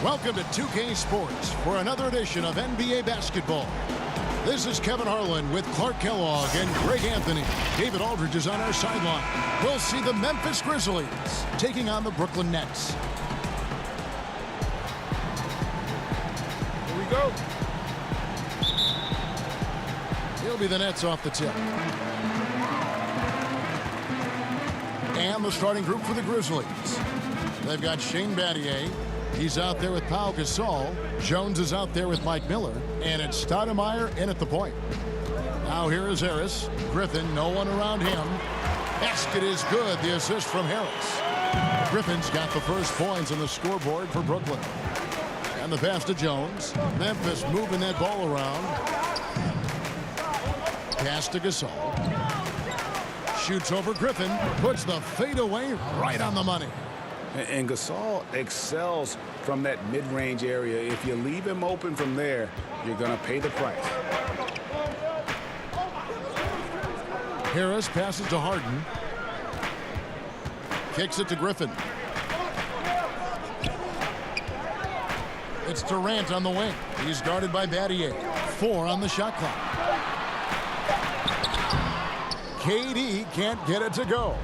Welcome to 2K Sports for another edition of NBA basketball. This is Kevin Harlan with Clark Kellogg and Greg Anthony. David Aldridge is on our sideline. We'll see the Memphis Grizzlies taking on the Brooklyn Nets. Here we go. He'll be the Nets off the tip. And the starting group for the Grizzlies. They've got Shane Battier. He's out there with Pau Gasol. Jones is out there with Mike Miller. And it's Stoudemire in at the point. Now here is Harris. Griffin, no one around him. Basket is good. The assist from Harris. Griffin's got the first points on the scoreboard for Brooklyn. And the pass to Jones. Memphis moving that ball around. Pass to Gasol. Shoots over Griffin. Puts the fadeaway right on the money. And Gasol excels from that mid-range area. If you leave him open from there, you're going to pay the price. Harris passes to Harden. Kicks it to Griffin. It's Durant on the wing. He's guarded by Battier. 4 on the shot clock. KD can't get it to go.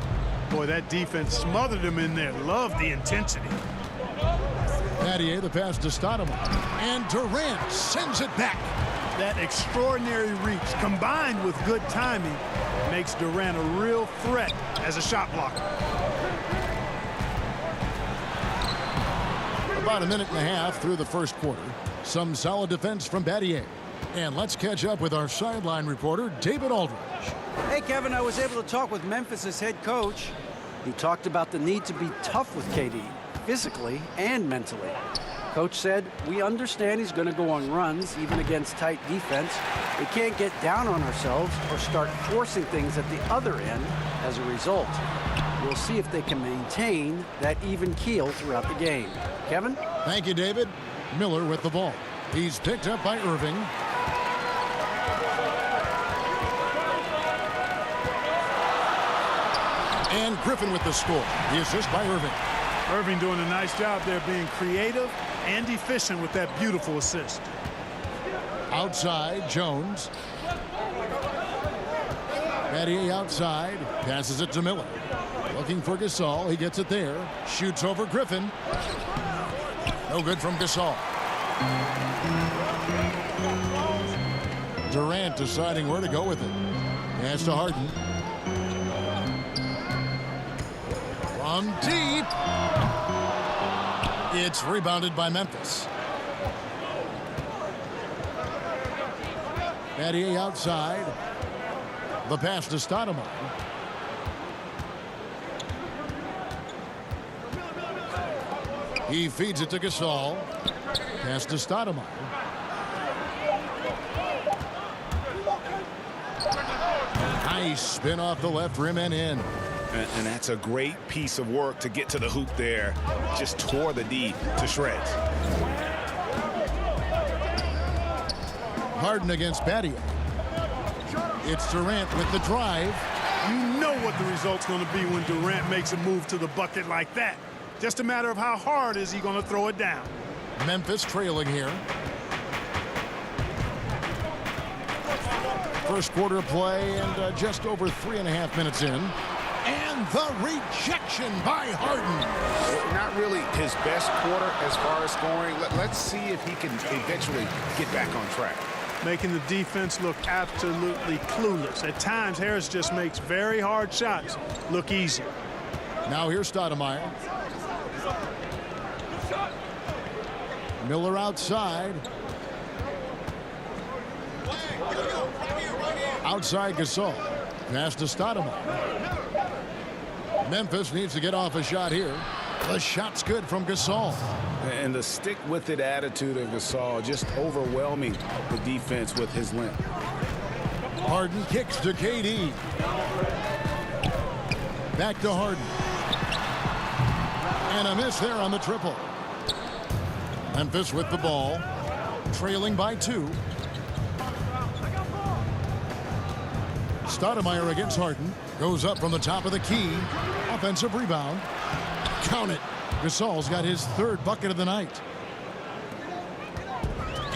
Boy, that defense smothered him in there. Love the intensity. Battier, the pass to Stoudemire. And Durant sends it back. That extraordinary reach, combined with good timing, makes Durant a real threat as a shot blocker. About a minute and a half through the first quarter. Some solid defense from Battier. And let's catch up with our sideline reporter, David Aldridge. Hey, Kevin, I was able to talk with Memphis' head coach. He talked about the need to be tough with KD, physically and mentally. Coach said, we understand he's going to go on runs, even against tight defense. We can't get down on ourselves or start forcing things at the other end as a result. We'll see if they can maintain that even keel throughout the game. Kevin? Thank you, David. Miller with the ball. He's picked up by Irving. And Griffin with the score. The assist by Irving. Irving doing a nice job there being creative and efficient with that beautiful assist. Outside, Jones. Battier outside. Passes it to Miller. Looking for Gasol. He gets it there. Shoots over Griffin. No good from Gasol. Durant deciding where to go with it. Pass to Harden. From deep. It's rebounded by Memphis. Battier outside. The pass to Stoudemire. He feeds it to Gasol. Pass to Stoudemire. Nice spin off the left rim and in. And that's a great piece of work to get to the hoop there. Just tore the D to shreds. Harden against Battier. It's Durant with the drive. You know what the result's going to be when Durant makes a move to the bucket like that. Just a matter of how hard is he going to throw it down. Memphis trailing here. First quarter of play and just over 3.5 minutes in. And the rejection by Harden. Not really his best quarter as far as scoring. Let's see if he can eventually get back on track. Making the defense look absolutely clueless. At times, Harris just makes very hard shots look easy. Now here's Stoudemire. Miller outside. Outside Gasol. Pass to Stoudemire. Memphis needs to get off a shot here. The shot's good from Gasol. And the stick-with-it attitude of Gasol just overwhelming the defense with his length. Harden kicks to KD. Back to Harden. And a miss there on the triple. Memphis with the ball. Trailing by 2. Stoudemire against Harden. Goes up from the top of the key. Offensive rebound. Count it. Gasol's got his 3rd bucket of the night.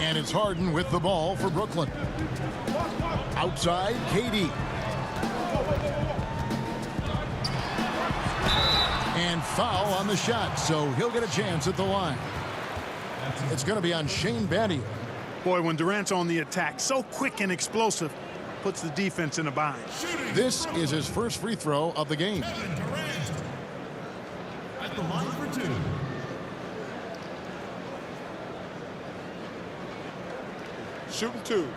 And it's Harden with the ball for Brooklyn. Outside, KD. And foul on the shot, so he'll get a chance at the line. It's going to be on Shane Battier. Boy, when Durant's on the attack, so quick and explosive, puts the defense in a bind. This is his first free throw of the game. Durant at the line for 2. Shooting 2.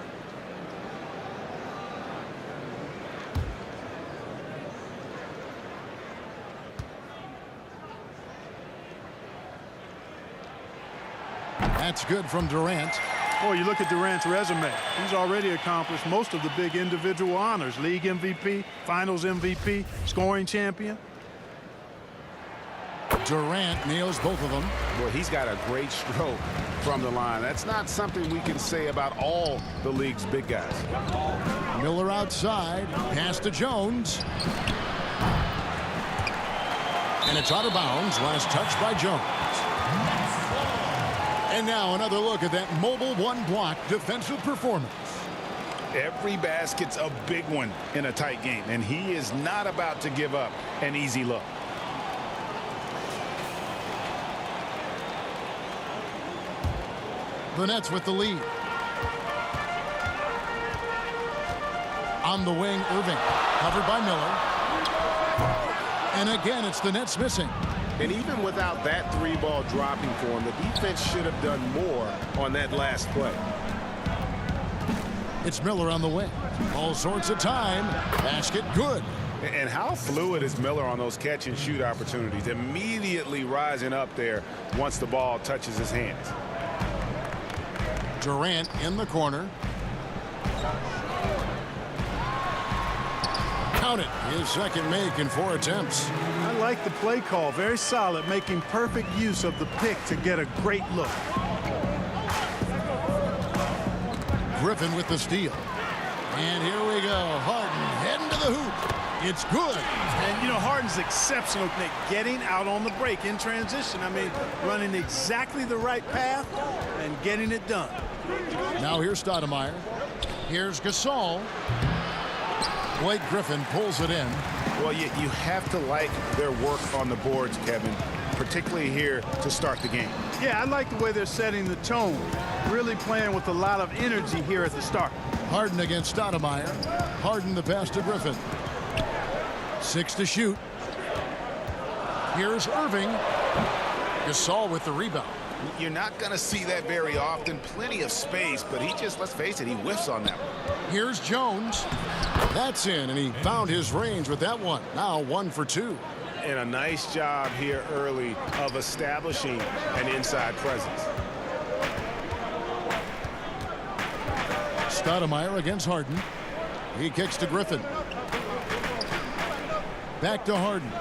That's good from Durant. Boy, you look at Durant's resume. He's already accomplished most of the big individual honors. League MVP, Finals MVP, scoring champion. Durant nails both of them. Well, he's got a great stroke from the line. That's not something we can say about all the league's big guys. Miller outside. Pass to Jones. And it's out of bounds. Last touch by Jones. And now another look at that mobile one-block defensive performance. Every basket's a big one in a tight game, and he is not about to give up an easy look. The Nets with the lead. On the wing, Irving. Covered by Miller. And again, it's the Nets missing. And even without that 3-ball dropping for him, the defense should have done more on that last play. It's Miller on the wing. All sorts of time. Basket good. And how fluid is Miller on those catch-and-shoot opportunities, immediately rising up there once the ball touches his hands. Durant in the corner. Count it. His second make in 4 attempts. I like the play call. Very solid, making perfect use of the pick to get a great look. Griffin with the steal. And here we go. Harden heading to the hoop. It's good. And, you know, Harden's exceptional at getting out on the break in transition. I mean, running exactly the right path and getting it done. Now here's Stoudemire. Here's Gasol. Blake Griffin pulls it in. Well, you have to like their work on the boards, Kevin, particularly here to start the game. Yeah, I like the way they're setting the tone. Really playing with a lot of energy here at the start. Harden against Stoudemire. Harden the pass to Griffin. 6 to shoot. Here's Irving. Gasol with the rebound. You're not going to see that very often. Plenty of space, but he just, let's face it, he whiffs on that one. Here's Jones. That's in, and he found his range with that one. Now 1 for 2. And a nice job here early of establishing an inside presence. Stoudemire against Harden. He kicks to Griffin. Back to Harden.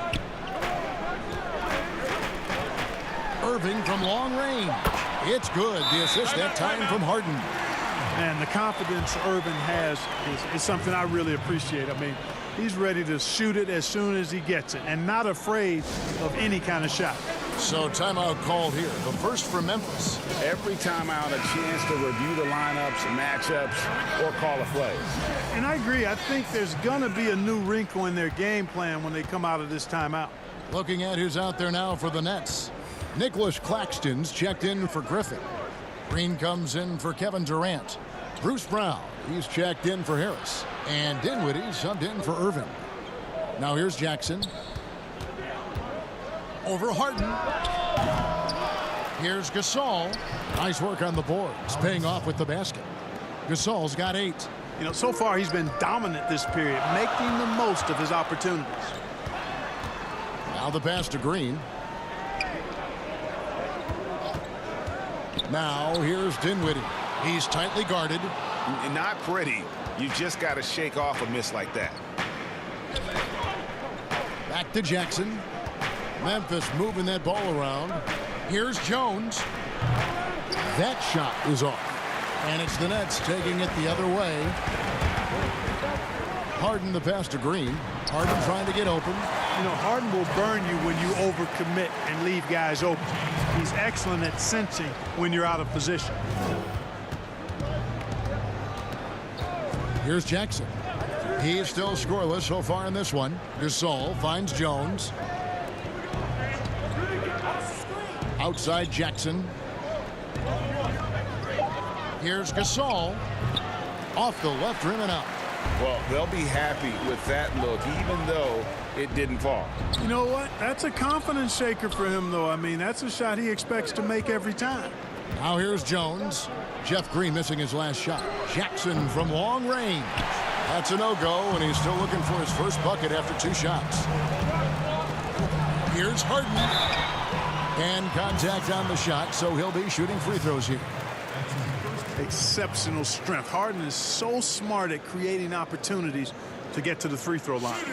Irving from long range. It's good. The assist that time from Harden. And the confidence Irving has is something I really appreciate. I mean, he's ready to shoot it as soon as he gets it and not afraid of any kind of shot. So timeout called here. The first for Memphis. Every timeout a chance to review the lineups, matchups, or call a play. And I agree. I think there's going to be a new wrinkle in their game plan when they come out of this timeout. Looking at who's out there now for the Nets. Nicholas Claxton's checked in for Griffin. Green comes in for Kevin Durant. Bruce Brown, he's checked in for Harris. And Dinwiddie subbed in for Irving. Now here's Jackson. Over Harden. Here's Gasol. Nice work on the boards, paying off with the basket. Gasol's got 8. You know, so far he's been dominant this period, making the most of his opportunities. Now the pass to Green. Now here's Dinwiddie. He's tightly guarded. Not pretty. You just got to shake off a miss like that. Back to Jackson. Memphis moving that ball around. Here's Jones. That shot is off. And it's the Nets taking it the other way. Harden the pass to Green. Harden trying to get open. You know, Harden will burn you when you overcommit and leave guys open. He's excellent at sensing when you're out of position. Here's Jackson. He's still scoreless so far in this one. Gasol finds Jones. Outside Jackson. Here's Gasol. Off the left rim and out. Well, they'll be happy with that look, even though it didn't fall. You know what? That's a confidence shaker for him, though. I mean, that's a shot he expects to make every time. Now here's Jones. Jeff Green missing his last shot. Jackson from long range. That's a no-go, and he's still looking for his first bucket after 2 shots. Here's Harden. And contact on the shot, so he'll be shooting free throws here. Exceptional strength. Harden is so smart at creating opportunities to get to the free throw line.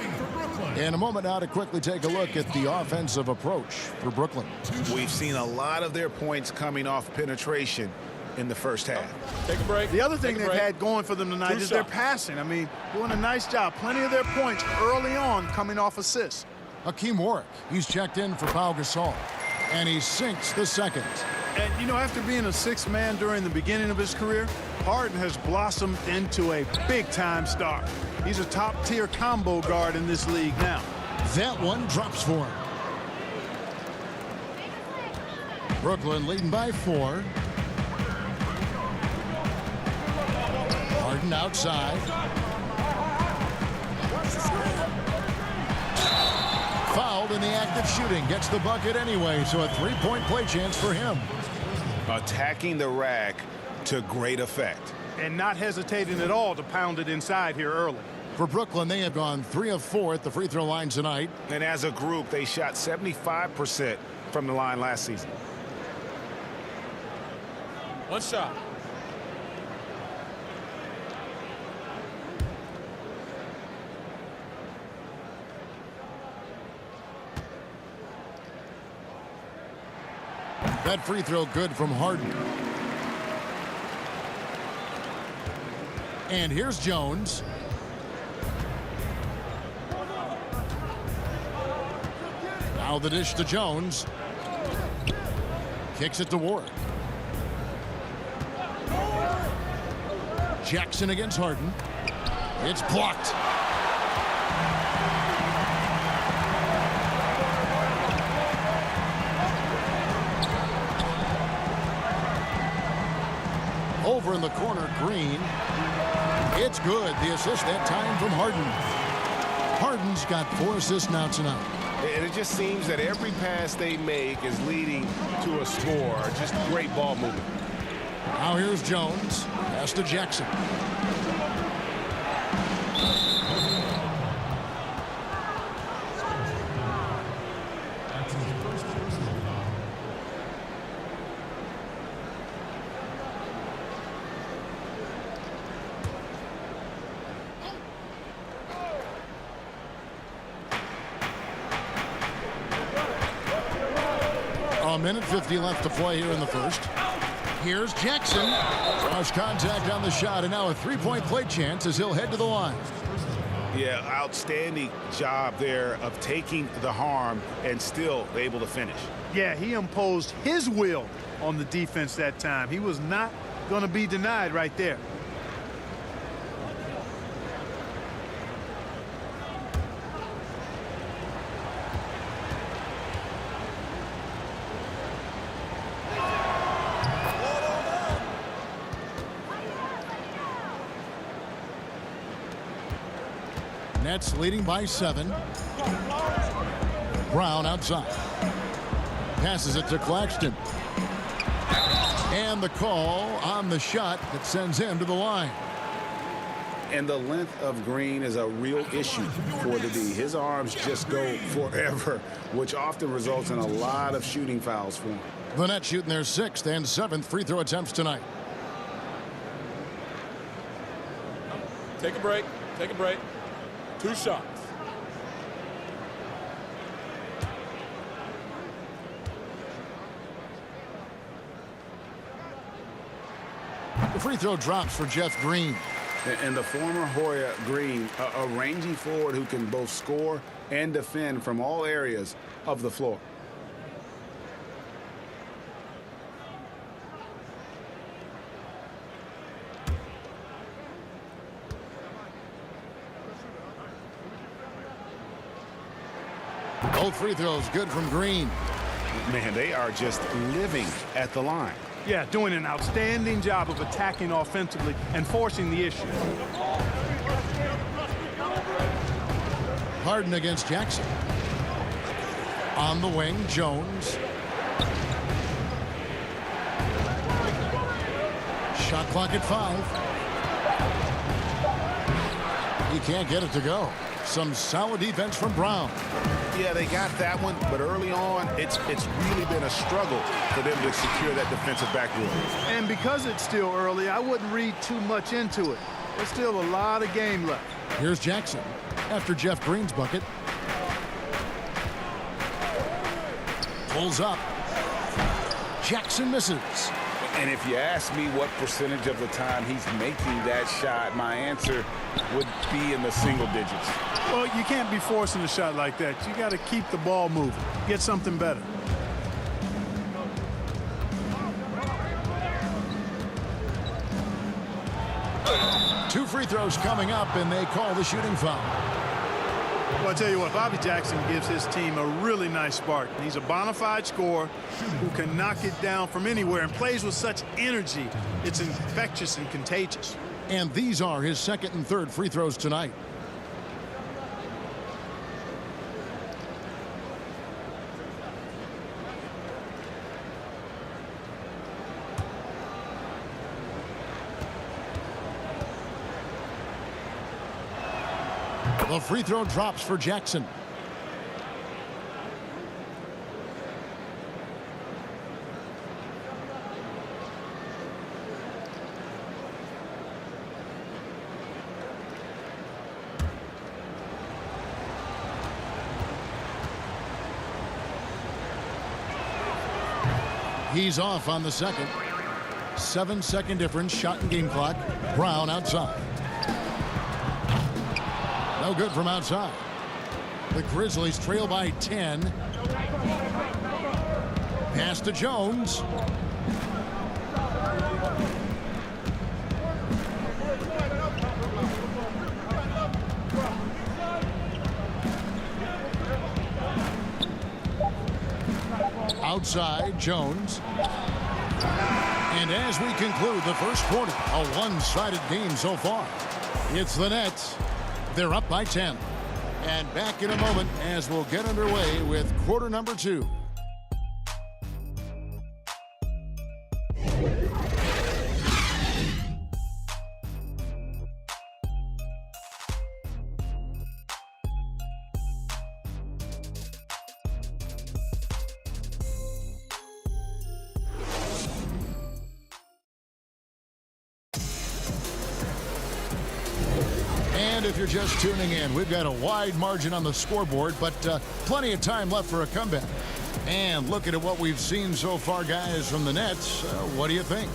In a moment now to quickly take a look at the offensive approach for Brooklyn. We've seen a lot of their points coming off penetration in the first half. Take a break. The other thing Take a they've break. had going for them tonight is their passing. I mean, doing a nice job. Plenty of their points early on coming off assists. Hakeem Warwick, he's checked in for Pau Gasol, and he sinks the second. And, you know, after being a 6th man during the beginning of his career, Harden has blossomed into a big-time star. He's a top-tier combo guard in this league now. That one drops for him. Brooklyn leading by 4. Harden outside. Fouled in the act of shooting. Gets the bucket anyway, so a 3-point play chance for him. Attacking the rack to great effect. And not hesitating at all to pound it inside here early. For Brooklyn, they have gone 3 of 4 at the free throw line tonight. And as a group, they shot 75% from the line last season. One shot. That free throw good from Harden. And here's Jones. Now the dish to Jones. Kicks it to Warwick. Jackson against Harden. It's blocked. Over in the corner, Green. It's good. The assist that time from Harden. Harden's got 4 assists now tonight. And it just seems that every pass they make is leading to a score. Just great ball movement. Now here's Jones. Pass to Jackson. A minute 50 left to play here in the first. Here's Jackson. Draws contact on the shot, and now a 3-point play chance as he'll head to the line. Yeah, outstanding job there of taking the harm and still able to finish. Yeah, he imposed his will on the defense that time. He was not going to be denied right there. Nets leading by 7. Brown outside. Passes it to Claxton. And the call on the shot that sends him to the line. And the length of Green is a real issue for the D. His arms just go forever, which often results in a lot of shooting fouls for him. The Nets shooting their 6th and 7th free throw attempts tonight. Take a break. Take a break. 2 shots. The free throw drops for Jeff Green. And the former Hoya Green, a rangy forward who can both score and defend from all areas of the floor. Both free throws good from Green. Man, they are just living at the line. Yeah, doing an outstanding job of attacking offensively and forcing the issue. Harden against Jackson. On the wing, Jones. Shot clock at 5. He can't get it to go. Some solid defense from Brown. Yeah, they got that one, but early on, it's really been a struggle for them to secure that defensive backboard. And because it's still early, I wouldn't read too much into it. There's still a lot of game left. Here's Jackson after Jeff Green's bucket. Pulls up. Jackson misses. And if you ask me what percentage of the time he's making that shot, my answer would be in the single digits. Well, you can't be forcing a shot like that. You got to keep the ball moving. Get something better. Two free throws coming up, and they call the shooting foul. Well, I tell you what, Bobby Jackson gives his team a really nice spark. He's a bona fide scorer who can knock it down from anywhere and plays with such energy. It's infectious and contagious. And these are his second and third free throws tonight. The free throw drops for Jackson. He's off on the second. 7-second difference, shot and game clock. Brown outside. No good from outside. The Grizzlies trail by 10. Pass to Jones. Outside, Jones. And as we conclude the first quarter, a one-sided game so far. It's the Nets. They're up by 10. And back in a moment as we'll get underway with quarter number 2. And if you're just tuning in, we've got a wide margin on the scoreboard, but plenty of time left for a comeback. And looking at what we've seen so far, guys, from the Nets, what do you think?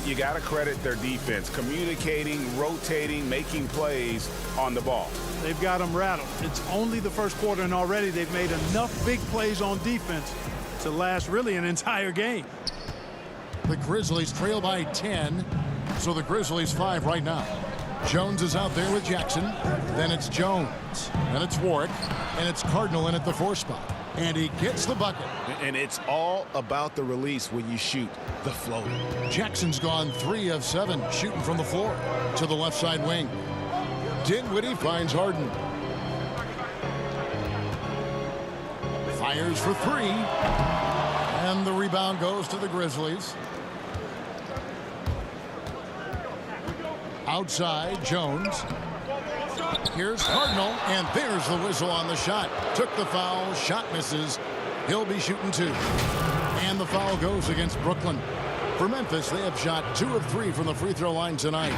You got to credit their defense, communicating, rotating, making plays on the ball. They've got them rattled. It's only the first quarter, and already they've made enough big plays on defense to last really an entire game. The Grizzlies trail by 10, so the Grizzlies 5 right now. Jones is out there with Jackson. Then it's Jones. Then it's Warwick. And it's Cardinal in at the 4 spot. And he gets the bucket. And it's all about the release when you shoot the floater. Jackson's gone 3 of 7 shooting from the floor to the left side wing. Dinwiddie finds Harden. Fires for 3. And the rebound goes to the Grizzlies. Outside, Jones. Here's Cardinal, and there's the whistle on the shot. Took the foul, shot misses. He'll be shooting 2. And the foul goes against Brooklyn. For Memphis, they have shot 2 of 3 from the free throw line tonight.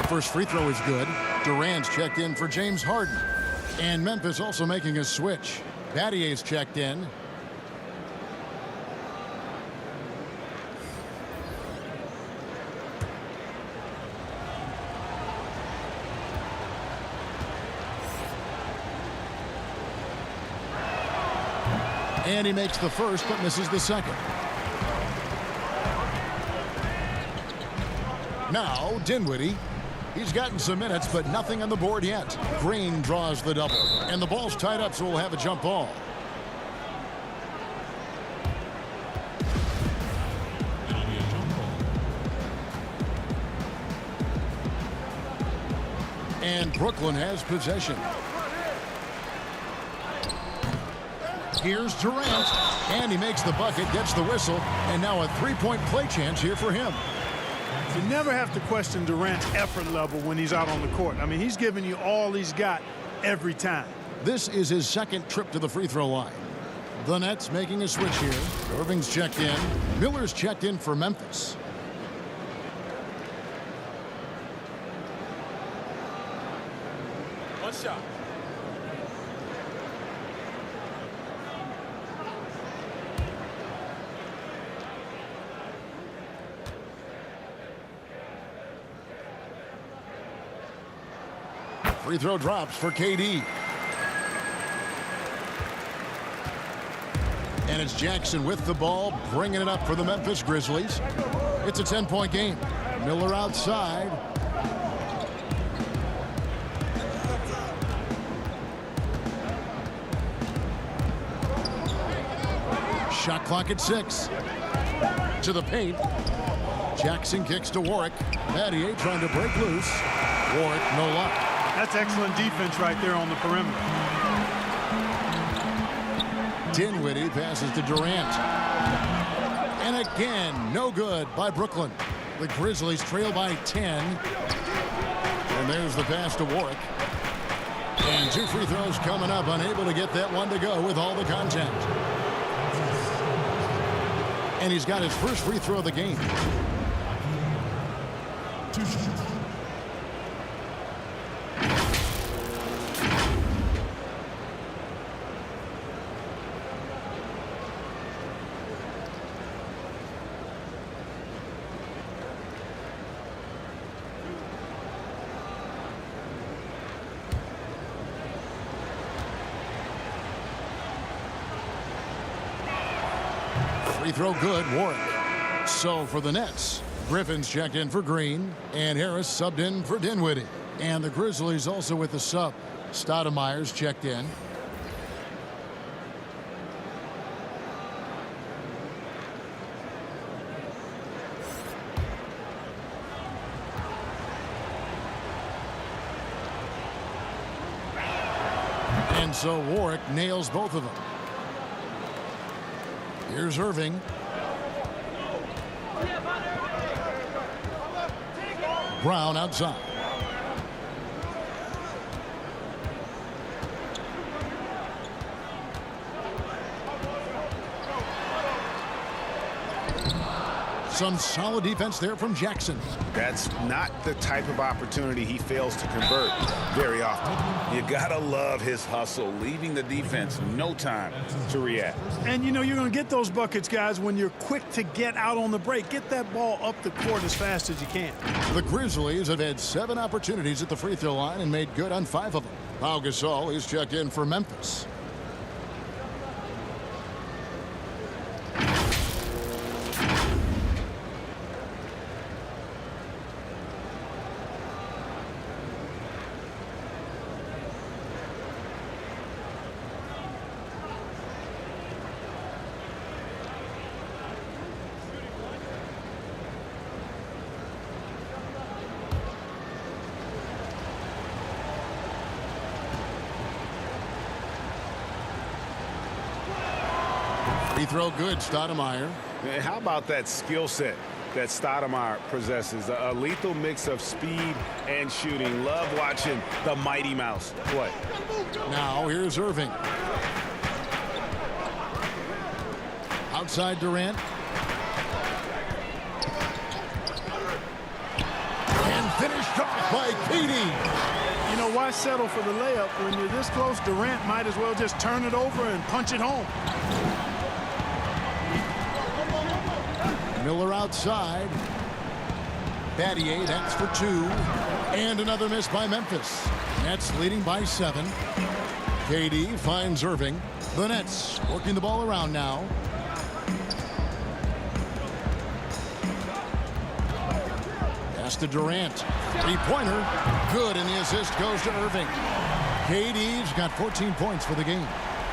First free throw is good. Durant's checked in for James Harden. And Memphis also making a switch. Battier's checked in. And he makes the first but misses the second. Now Dinwiddie. He's gotten some minutes, but nothing on the board yet. Green draws the double. And the ball's tied up, so we'll have a jump ball. And Brooklyn has possession. Here's Durant. And he makes the bucket, gets the whistle, and now a three-point play chance here for him. You never have to question Durant's effort level when he's out on the court. I mean, he's giving you all he's got every time. This is his second trip to the free throw line. The Nets making a switch here. Irving's checked in. Miller's checked in for Memphis. One shot. Free throw drops for KD. And it's Jackson with the ball, bringing it up for the Memphis Grizzlies. It's a 10-point game. Miller outside. Shot clock at 6. To the paint. Jackson kicks to Warwick. Battier trying to break loose. Warwick, no luck. That's excellent defense right there on the perimeter. Dinwiddie passes to Durant. And again, no good by Brooklyn. The Grizzlies trail by 10. And there's the pass to Warwick. And 2 free throws coming up, unable to get that one to go with all the contact. And he's got his first free throw of the game. Free throw good, Warwick. So for the Nets, Griffin's checked in for Green, and Harris subbed in for Dinwiddie. And the Grizzlies also with the sub. Stoudemire's checked in. And so Warwick nails both of them. Here's Irving. Brown outside. Some solid defense there from Jackson. That's not the type of opportunity he fails to convert very often. You gotta love his hustle, leaving the defense no time to react. And you know you're going to get those buckets, guys, when you're quick to get out on the break. Get that ball up the court as fast as you can. The Grizzlies have had 7 opportunities at the free throw line and made good on 5 of them. Pau Gasol is checked in for Memphis. Free throw good, Stoudemire. Man, how about that skill set that Stoudemire possesses? A lethal mix of speed and shooting. Love watching the Mighty Mouse play. Now here's Irving. Outside Durant. And finished off by KD. You know, why settle for the layup when you're this close? Durant might as well just turn it over and punch it home. Miller outside. Battier, that's for 2. And another miss by Memphis. Nets leading by 7. KD finds Irving. The Nets working the ball around now. Pass to Durant. Three-pointer. Good, and the assist goes to Irving. KD's got 14 points for the game.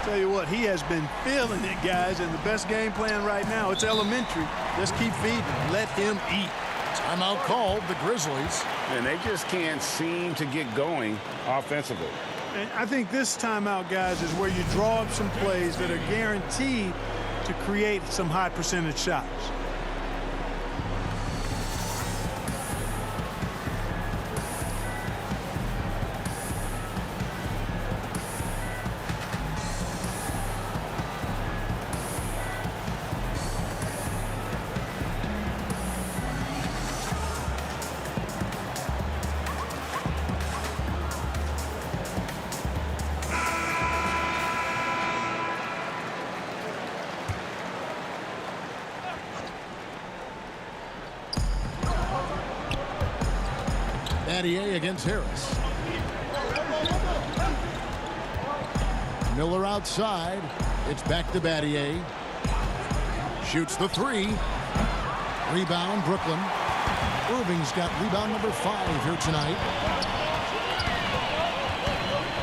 Tell you what, he has been feeling it, guys, and the best game plan right now, it's elementary. Just keep feeding him. Let him eat. Timeout called, the Grizzlies. And they just can't seem to get going offensively. And I think this timeout, guys, is where you draw up some plays that are guaranteed to create some high percentage shots. Battier against Harris. Miller outside. It's back to Battier. Shoots the three. Rebound, Brooklyn. Irving's got rebound number 5 here tonight.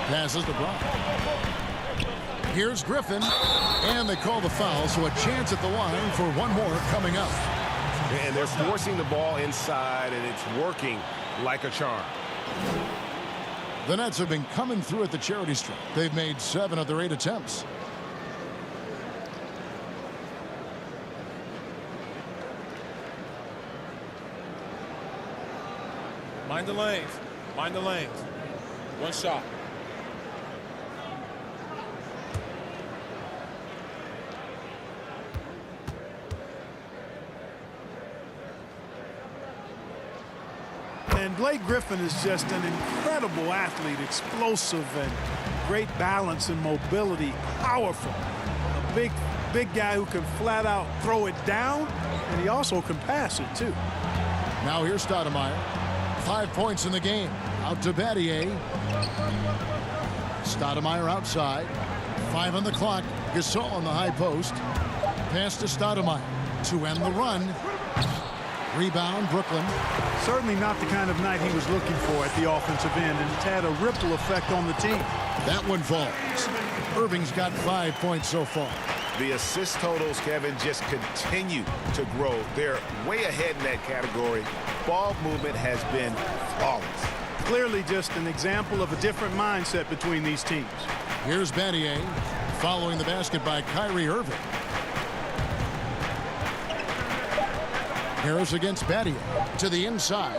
Passes to Brown. Here's Griffin. And they call the foul, so a chance at the line for one more coming up. And they're forcing the ball inside, and it's working like a charm. The Nets have been coming through at the charity stripe. They've made 7 of their 8 attempts. Mind the lanes. Mind the lanes. One shot. And Blake Griffin is just an incredible athlete, explosive and great balance and mobility, powerful. A big guy who can flat out throw it down, and he also can pass it too. Now here's Stoudemire. 5 points in the game. Out to Battier. Stoudemire outside. 5 on the clock. Gasol on the high post. Pass to Stoudemire to end the run. Rebound, Brooklyn. Certainly not the kind of night he was looking for at the offensive end, and it's had a ripple effect on the team. That one falls. Irving's got 5 points so far. The assist totals, Kevin, just continue to grow. They're way ahead in that category. Ball movement has been flawless. Clearly just an example of a different mindset between these teams. Here's Battier following the basket by Kyrie Irving. Harris against Battier to the inside.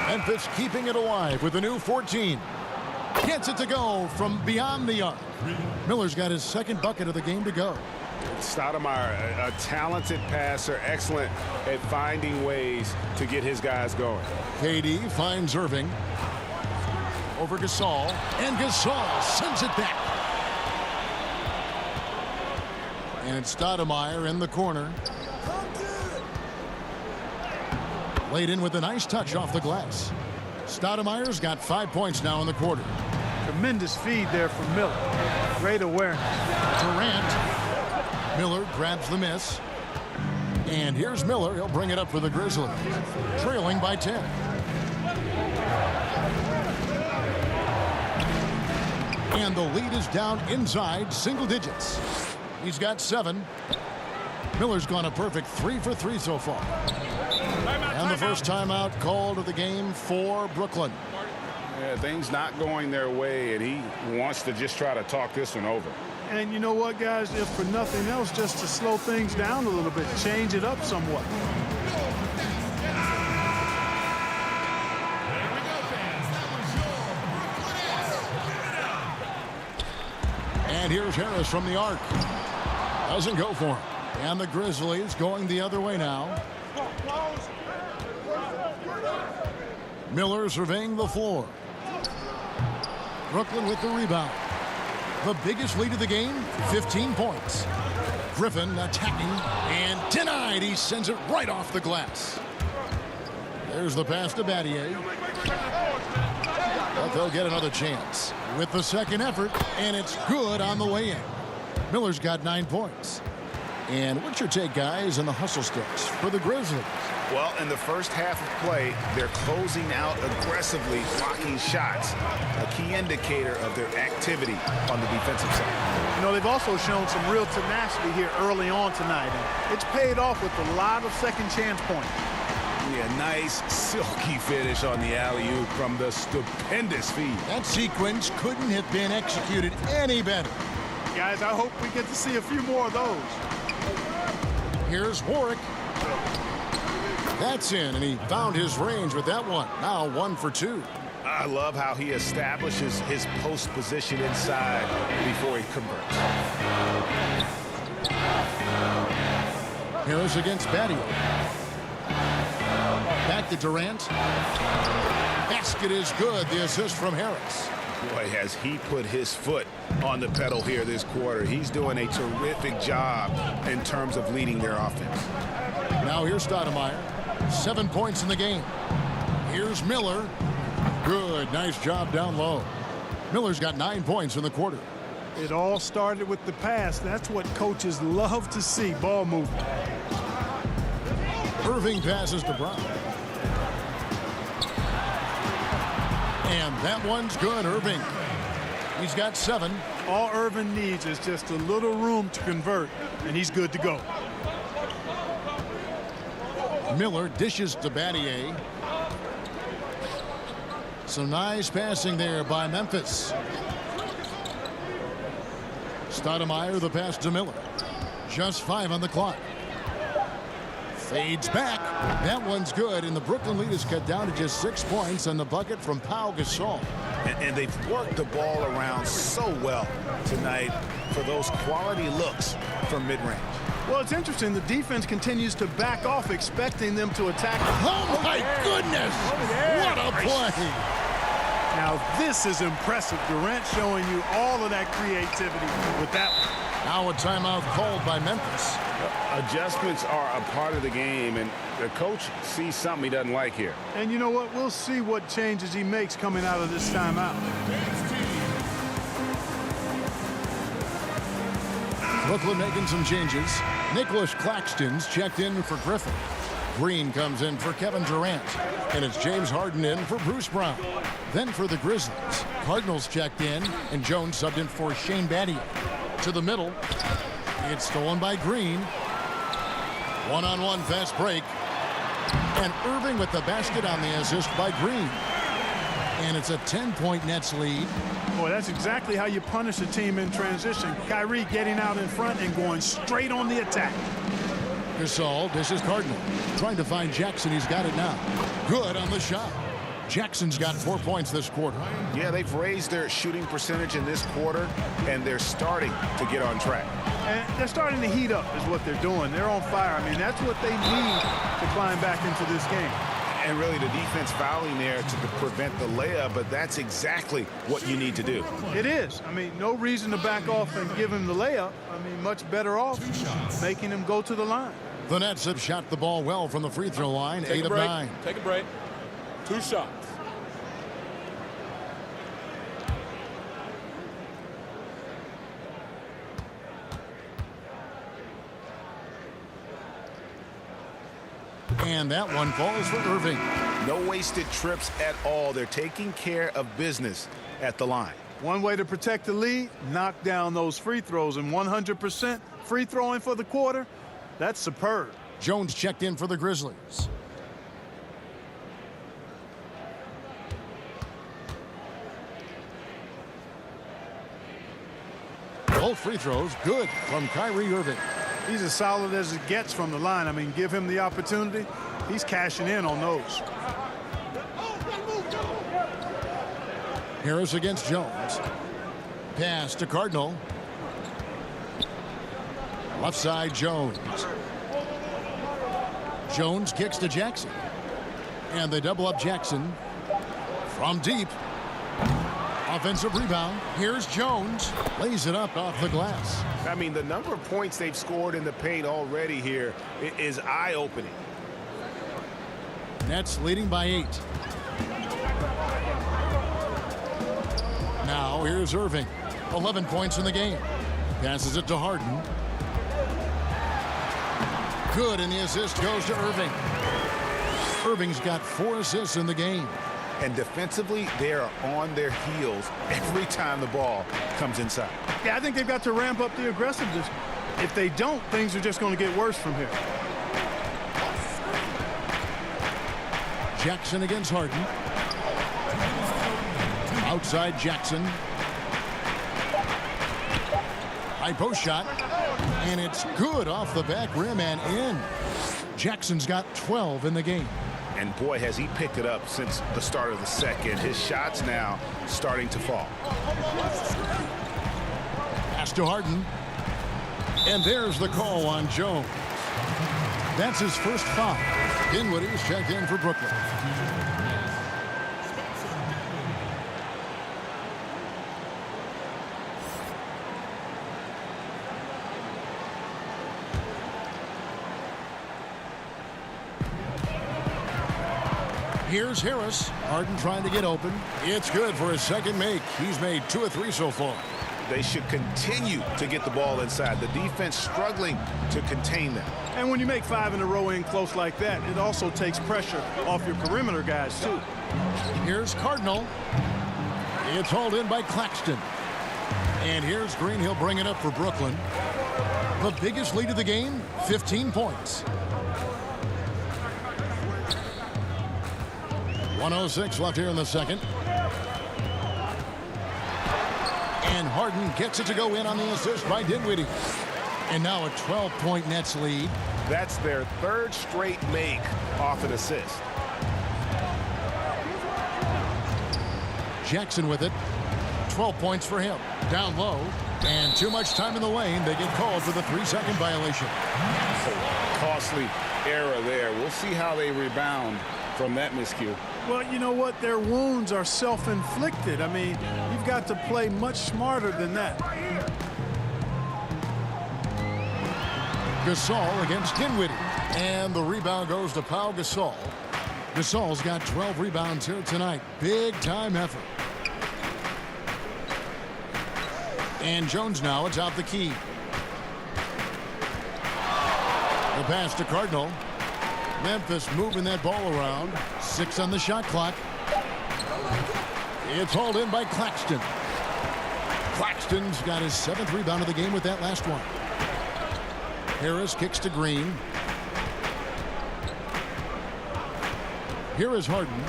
Memphis keeping it alive with a new 14. Gets it to go from beyond the arc. Miller's got his second bucket of the game to go. Stoudemire, a talented passer, excellent at finding ways to get his guys going. KD finds Irving. Over Gasol. And Gasol sends it back. And it's Stoudemire in the corner. Laid in with a nice touch off the glass. Stoudemire's got 5 points now in the quarter. Tremendous feed there from Miller. Great awareness. Durant. Miller grabs the miss. And here's Miller. He'll bring it up for the Grizzlies. Trailing by 10. And the lead is down inside single digits. He's got 7. Miller's gone a perfect 3 for 3 so far. And the first timeout called of the game for Brooklyn. Yeah, things not going their way, and he wants to just try to talk this one over. And you know what, guys? If for nothing else, just to slow things down a little bit, change it up somewhat. And here's Harris from the arc. Doesn't go for him. And the Grizzlies going the other way now. Miller surveying the floor. Brooklyn with the rebound. The biggest lead of the game, 15 points. Griffin attacking and denied. He sends it right off the glass. There's the pass to Battier. But they'll get another chance with the second effort, and it's good on the way in. Miller's got 9 points. And what's your take, guys, on the hustle sticks for the Grizzlies? Well, in the first half of play, they're closing out aggressively, blocking shots, a key indicator of their activity on the defensive side. You know, they've also shown some real tenacity here early on tonight, and it's paid off with a lot of second chance points. Yeah, nice, silky finish on the alley-oop from the stupendous feed. That sequence couldn't have been executed any better. Guys, I hope we get to see a few more of those. Here's Warwick. That's in, and he found his range with that one. Now 1 for 2. I love how he establishes his post position inside before he converts. Harris against Battier. Back to Durant. Basket is good. The assist from Harris. Boy, has he put his foot on the pedal here this quarter. He's doing a terrific job in terms of leading their offense. Now here's Stoudemire. 7 points in the game. Here's Miller. Good. Nice job down low. Miller's got 9 points in the quarter. It all started with the pass. That's what coaches love to see, ball movement. Irving passes to Brown. And that one's good, Irving. He's got 7. All Irving needs is just a little room to convert, and he's good to go. Miller dishes to Battier. Some nice passing there by Memphis. Stoudemire, the pass to Miller. Just 5 on the clock. Fades back. That one's good, and the Brooklyn lead is cut down to just 6 points on the bucket from Pau Gasol. And they've worked the ball around so well tonight for those quality looks from mid-range. Well, it's interesting. The defense continues to back off, expecting them to attack. Oh, my goodness! What a play! Now, this is impressive. Durant showing you all of that creativity with that one. Now a timeout called by Memphis. Adjustments are a part of the game, and the coach sees something he doesn't like here. And you know what? We'll see what changes he makes coming out of this timeout. Brooklyn making some changes. Nicholas Claxton's checked in for Griffin. Green comes in for Kevin Durant. And it's James Harden in for Bruce Brown. Then for the Grizzlies, Cardinals checked in, and Jones subbed in for Shane Battier. To the middle. It's stolen by Green. One-on-one fast break. And Irving with the basket on the assist by Green. And it's a 10-point Nets lead. Boy, that's exactly how you punish a team in transition. Kyrie getting out in front and going straight on the attack. Gasol dishes Cardinal. Trying to find Jackson. He's got it now. Good on the shot. Jackson's got 4 points this quarter. Yeah, they've raised their shooting percentage in this quarter, and they're starting to get on track. And they're starting to heat up is what they're doing. They're on fire. I mean, that's what they need to climb back into this game. And really the defense fouling there to prevent the layup, but that's exactly what you need to do. It is. I mean, no reason to back off and give him the layup. I mean, much better off making him go to the line. The Nets have shot the ball well from the free throw line. 8 of 9. Take a break. 2 shots. And that one falls for Irving. No wasted trips at all. They're taking care of business at the line. One way to protect the lead, knock down those free throws, and 100% free throwing for the quarter, that's superb. Jones checked in for the Grizzlies. Both free throws good from Kyrie Irving. He's as solid as it gets from the line. I mean, give him the opportunity. He's cashing in on those. Harris against Jones. Pass to Cardinal. Left side, Jones. Jones kicks to Jackson. And they double up Jackson. From deep. Offensive rebound. Here's Jones. Lays it up off the glass. I mean, the number of points they've scored in the paint already here is eye-opening. Nets leading by 8. Now here's Irving. 11 points in the game. Passes it to Harden. Good, and the assist goes to Irving. Irving's got 4 assists in the game. And defensively, they are on their heels every time the ball comes inside. Yeah, I think they've got to ramp up the aggressiveness. If they don't, things are just going to get worse from here. Jackson against Harden. Outside Jackson. High post shot. And it's good off the back rim and in. Jackson's got 12 in the game. And boy, has he picked it up since the start of the second. His shots now starting to fall. Pass to Harden. And there's the call on Jones. That's his first foul. Dinwiddie's checked in for Brooklyn. Here's Harris. Harden trying to get open. It's good for his second make. He's made 2 of 3 so far. They should continue to get the ball inside. The defense struggling to contain them. And when you make 5 in a row in close like that, it also takes pressure off your perimeter guys, too. Here's Cardinal. It's hauled in by Claxton. And here's Green. He'll bring it up for Brooklyn. The biggest lead of the game, 15 points. 1:06 left here in the second. And Harden gets it to go in on the assist by Dinwiddie. And now a 12-point Nets lead. That's their 3rd straight make off an assist. Jackson with it. 12 points for him. Down low. And too much time in the lane. They get called for the 3-second violation. Costly error there. We'll see how they rebound from that miscue. Well, you know what? Their wounds are self-inflicted. I mean, you've got to play much smarter than that. Gasol against Dinwiddie. And the rebound goes to Pau Gasol. Gasol's got 12 rebounds here tonight. Big-time effort. And Jones now atop the key. The pass to Cardinal. Memphis moving that ball around. 6 on the shot clock. It's hauled in by Claxton. Claxton's got his 7th rebound of the game with that last one. Harris kicks to Green. Here is Harden.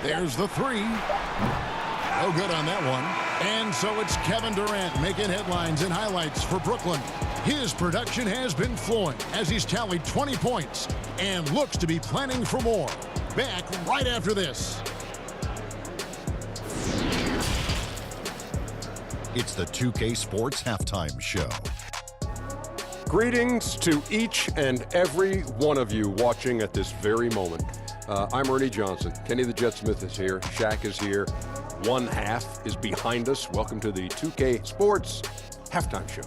There's the 3. No good on that one. And so it's Kevin Durant making headlines and highlights for Brooklyn. His production has been flowing as he's tallied 20 points and looks to be planning for more. Back right after this. It's the 2K Sports Halftime Show. Greetings to each and every one of you watching at this very moment. I'm Ernie Johnson. Kenny the Jet Smith is here. Shaq is here. 1 half is behind us. Welcome to the 2K Sports Halftime Show.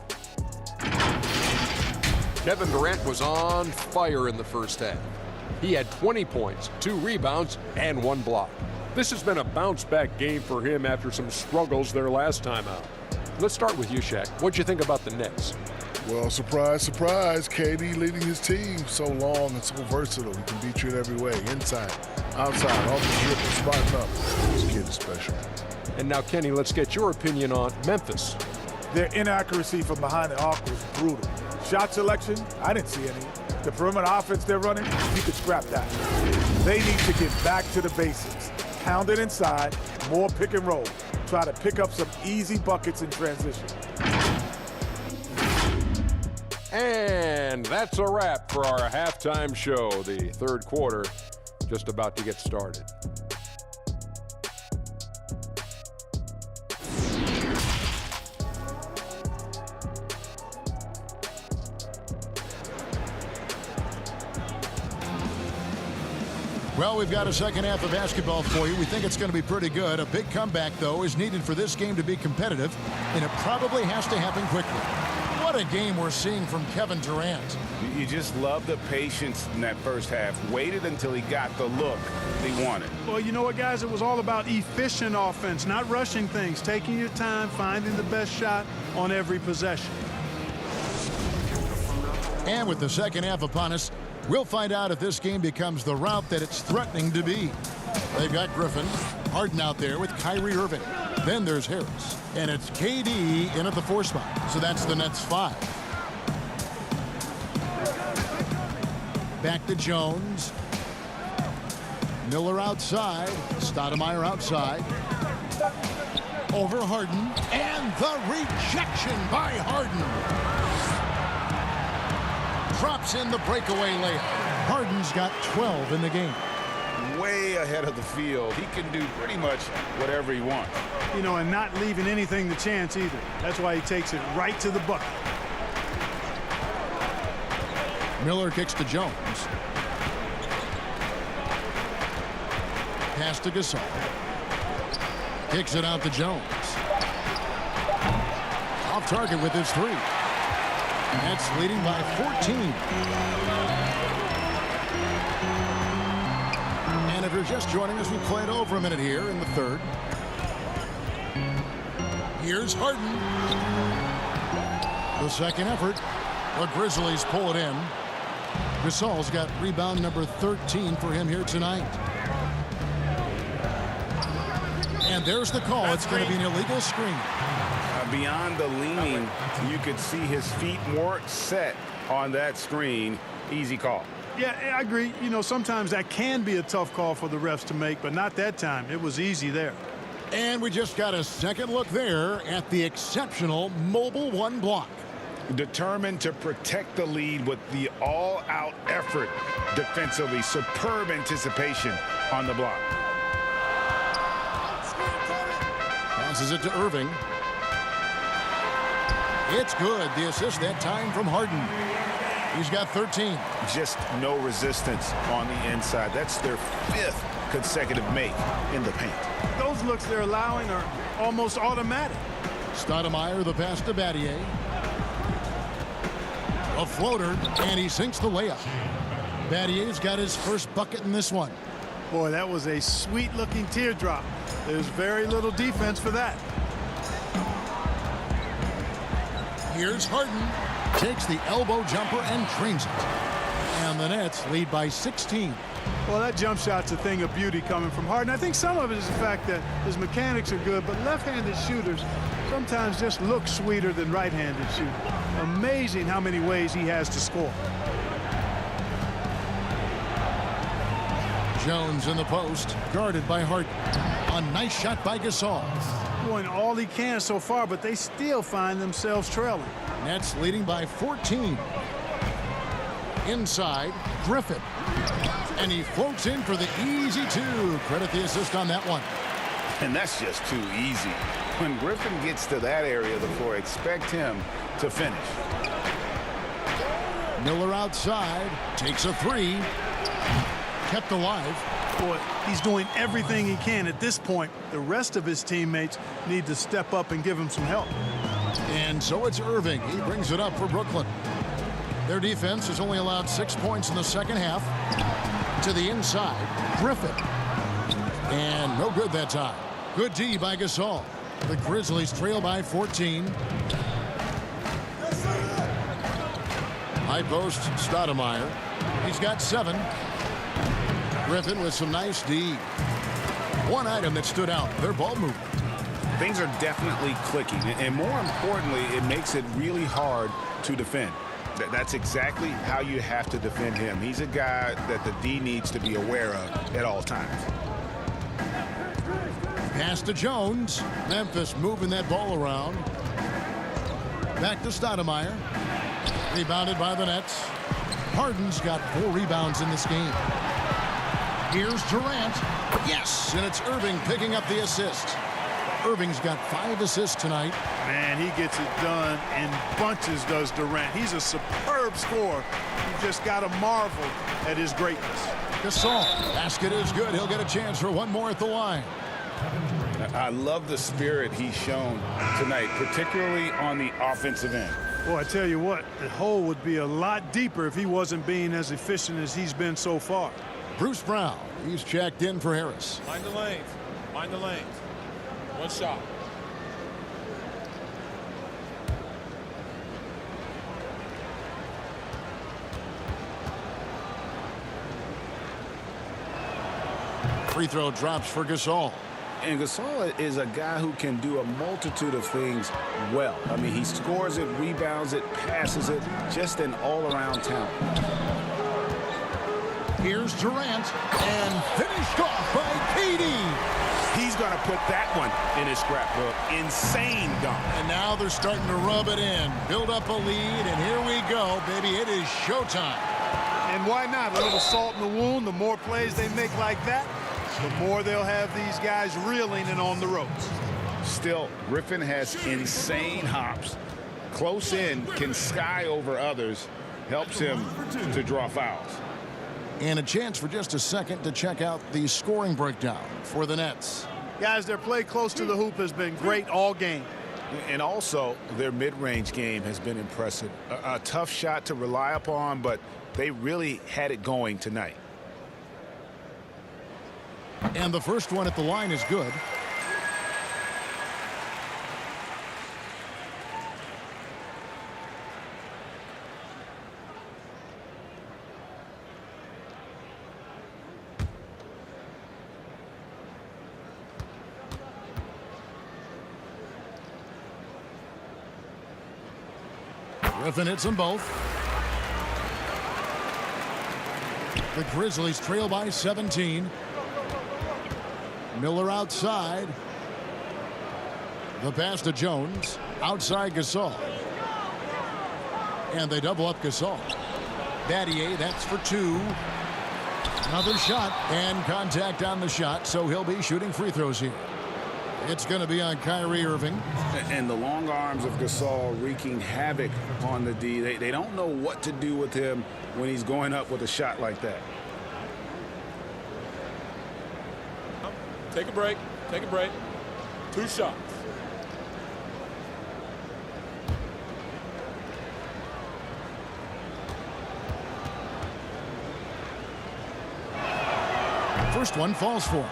Kevin Durant was on fire in the first half. He had 20 points, 2 rebounds, and 1 block. This has been a bounce-back game for him after some struggles their last time out. Let's start with you, Shaq. What'd you think about the Nets? Well, surprise, surprise. KD leading his team so long and so versatile. He can beat you in every way. Inside, outside, off the dribble, spotting up. This kid is special. And now, Kenny, let's get your opinion on Memphis. Their inaccuracy from behind the arc was brutal. Shot selection, I didn't see any. The perimeter offense they're running, you could scrap that. They need to get back to the basics. Pound it inside, more pick and roll. Try to pick up some easy buckets in transition. And that's a wrap for our halftime show. The third quarter just about to get started. Well, we've got a second half of basketball for you. We think it's going to be pretty good. A big comeback, though, is needed for this game to be competitive, and it probably has to happen quickly. What a game we're seeing from Kevin Durant. You just love the patience in that first half. Waited until he got the look he wanted. Well, you know what, guys? It was all about efficient offense, not rushing things, taking your time, finding the best shot on every possession. And with the second half upon us, we'll find out if this game becomes the route that it's threatening to be. They've got Griffin, Harden out there with Kyrie Irving. Then there's Harris. And it's KD in at the 4 spot. So that's the Nets 5. Back to Jones. Miller outside. Stoudemire outside. Over Harden. And the rejection by Harden. Drops in the breakaway layup. Harden's got 12 in the game. Way ahead of the field. He can do pretty much whatever he wants. You know, and not leaving anything to chance either. That's why he takes it right to the bucket. Miller kicks to Jones. Pass to Gasol. Kicks it out to Jones. Off target with his 3. That's leading by 14. And if you're just joining us, we played over a minute here in the third. Here's Harden. The second effort. The Grizzlies pull it in. Gasol's got rebound number 13 for him here tonight. And there's the call. It's going to be an illegal screen. Beyond the leaning, you could see his feet more set on that screen. Easy call. Yeah, I agree. You know, sometimes that can be a tough call for the refs to make, but not that time. It was easy there. And we just got a second look there at the exceptional mobile 1 block. Determined to protect the lead with the all-out effort defensively. Superb anticipation on the block. Passes it to Irving. It's good. The assist that time from Harden. He's got 13. Just no resistance on the inside. That's their 5th consecutive make in the paint. Those looks they're allowing are almost automatic. Stoudemire, the pass to Battier. A floater, and he sinks the layup. Battier's got his first bucket in this one. Boy, that was a sweet-looking teardrop. There's very little defense for that. Here's Harden. Takes the elbow jumper and drains it. And the Nets lead by 16. Well, that jump shot's a thing of beauty coming from Harden. I think some of it is the fact that his mechanics are good, but left-handed shooters sometimes just look sweeter than right-handed shooters. Amazing how many ways he has to score. Jones in the post, guarded by Harden. A nice shot by Gasol. Doing all he can so far, but they still find themselves trailing. Nets leading by 14. Inside, Griffin. And he floats in for the easy 2. Credit the assist on that one. And that's just too easy. When Griffin gets to that area of the floor, expect him to finish. Miller outside, takes a 3. Kept alive. Boy, he's doing everything he can at this point. The rest of his teammates need to step up and give him some help. And so it's Irving. He brings it up for Brooklyn. Their defense has only allowed 6 points in the second half. To the inside, Griffin. And no good that time. Good D by Gasol. The Grizzlies trail by 14. High post, Stoudemire. He's got 7. Griffin with some nice D. One item that stood out, their ball movement. Things are definitely clicking, and more importantly, it makes it really hard to defend. That's exactly how you have to defend him. He's a guy that the D needs to be aware of at all times. Pass to Jones. Memphis moving that ball around. Back to Stoudemire. Rebounded by the Nets. Harden's got 4 rebounds in this game. Here's Durant. Yes, and it's Irving picking up the assist. Irving's got 5 assists tonight. Man, he gets it done in bunches, does Durant. He's a superb scorer. You just got to marvel at his greatness. Gasol. Basket is good. He'll get a chance for one more at the line. I love the spirit he's shown tonight, particularly on the offensive end. Well, I tell you what, the hole would be a lot deeper if he wasn't being as efficient as he's been so far. Bruce Brown. He's checked in for Harris. Mind the lanes. Mind the lanes. One shot. Free throw drops for Gasol. And Gasol is a guy who can do a multitude of things well. I mean, he scores it, rebounds it, passes it, just an all-around talent. Here's Durant, and finished off by KD. He's going to put that one in his scrapbook. Insane dunk. And now they're starting to rub it in, build up a lead, and here we go, baby. It is showtime. And why not? A little salt in the wound. The more plays they make like that, the more they'll have these guys reeling and on the ropes. Still, Griffin has insane hops. Close in, can sky over others, helps him to draw fouls. And a chance for just a second to check out the scoring breakdown for the Nets. Guys, their play close to the hoop has been great all game. And also, their mid-range game has been impressive. A tough shot to rely upon, but they really had it going tonight. And the first one at the line is good. Griffin hits them both. The Grizzlies trail by 17. Miller outside. The pass to Jones. Outside Gasol. And they double up Gasol. Battier, that's for two. Another shot. And contact on the shot, so he'll be shooting free throws here. It's going to be on Kyrie Irving. And the long arms of Gasol wreaking havoc on the D. They don't know what to do with him when he's going up with a shot like that. Take a break. Take a break. 2 shots. First one falls for him.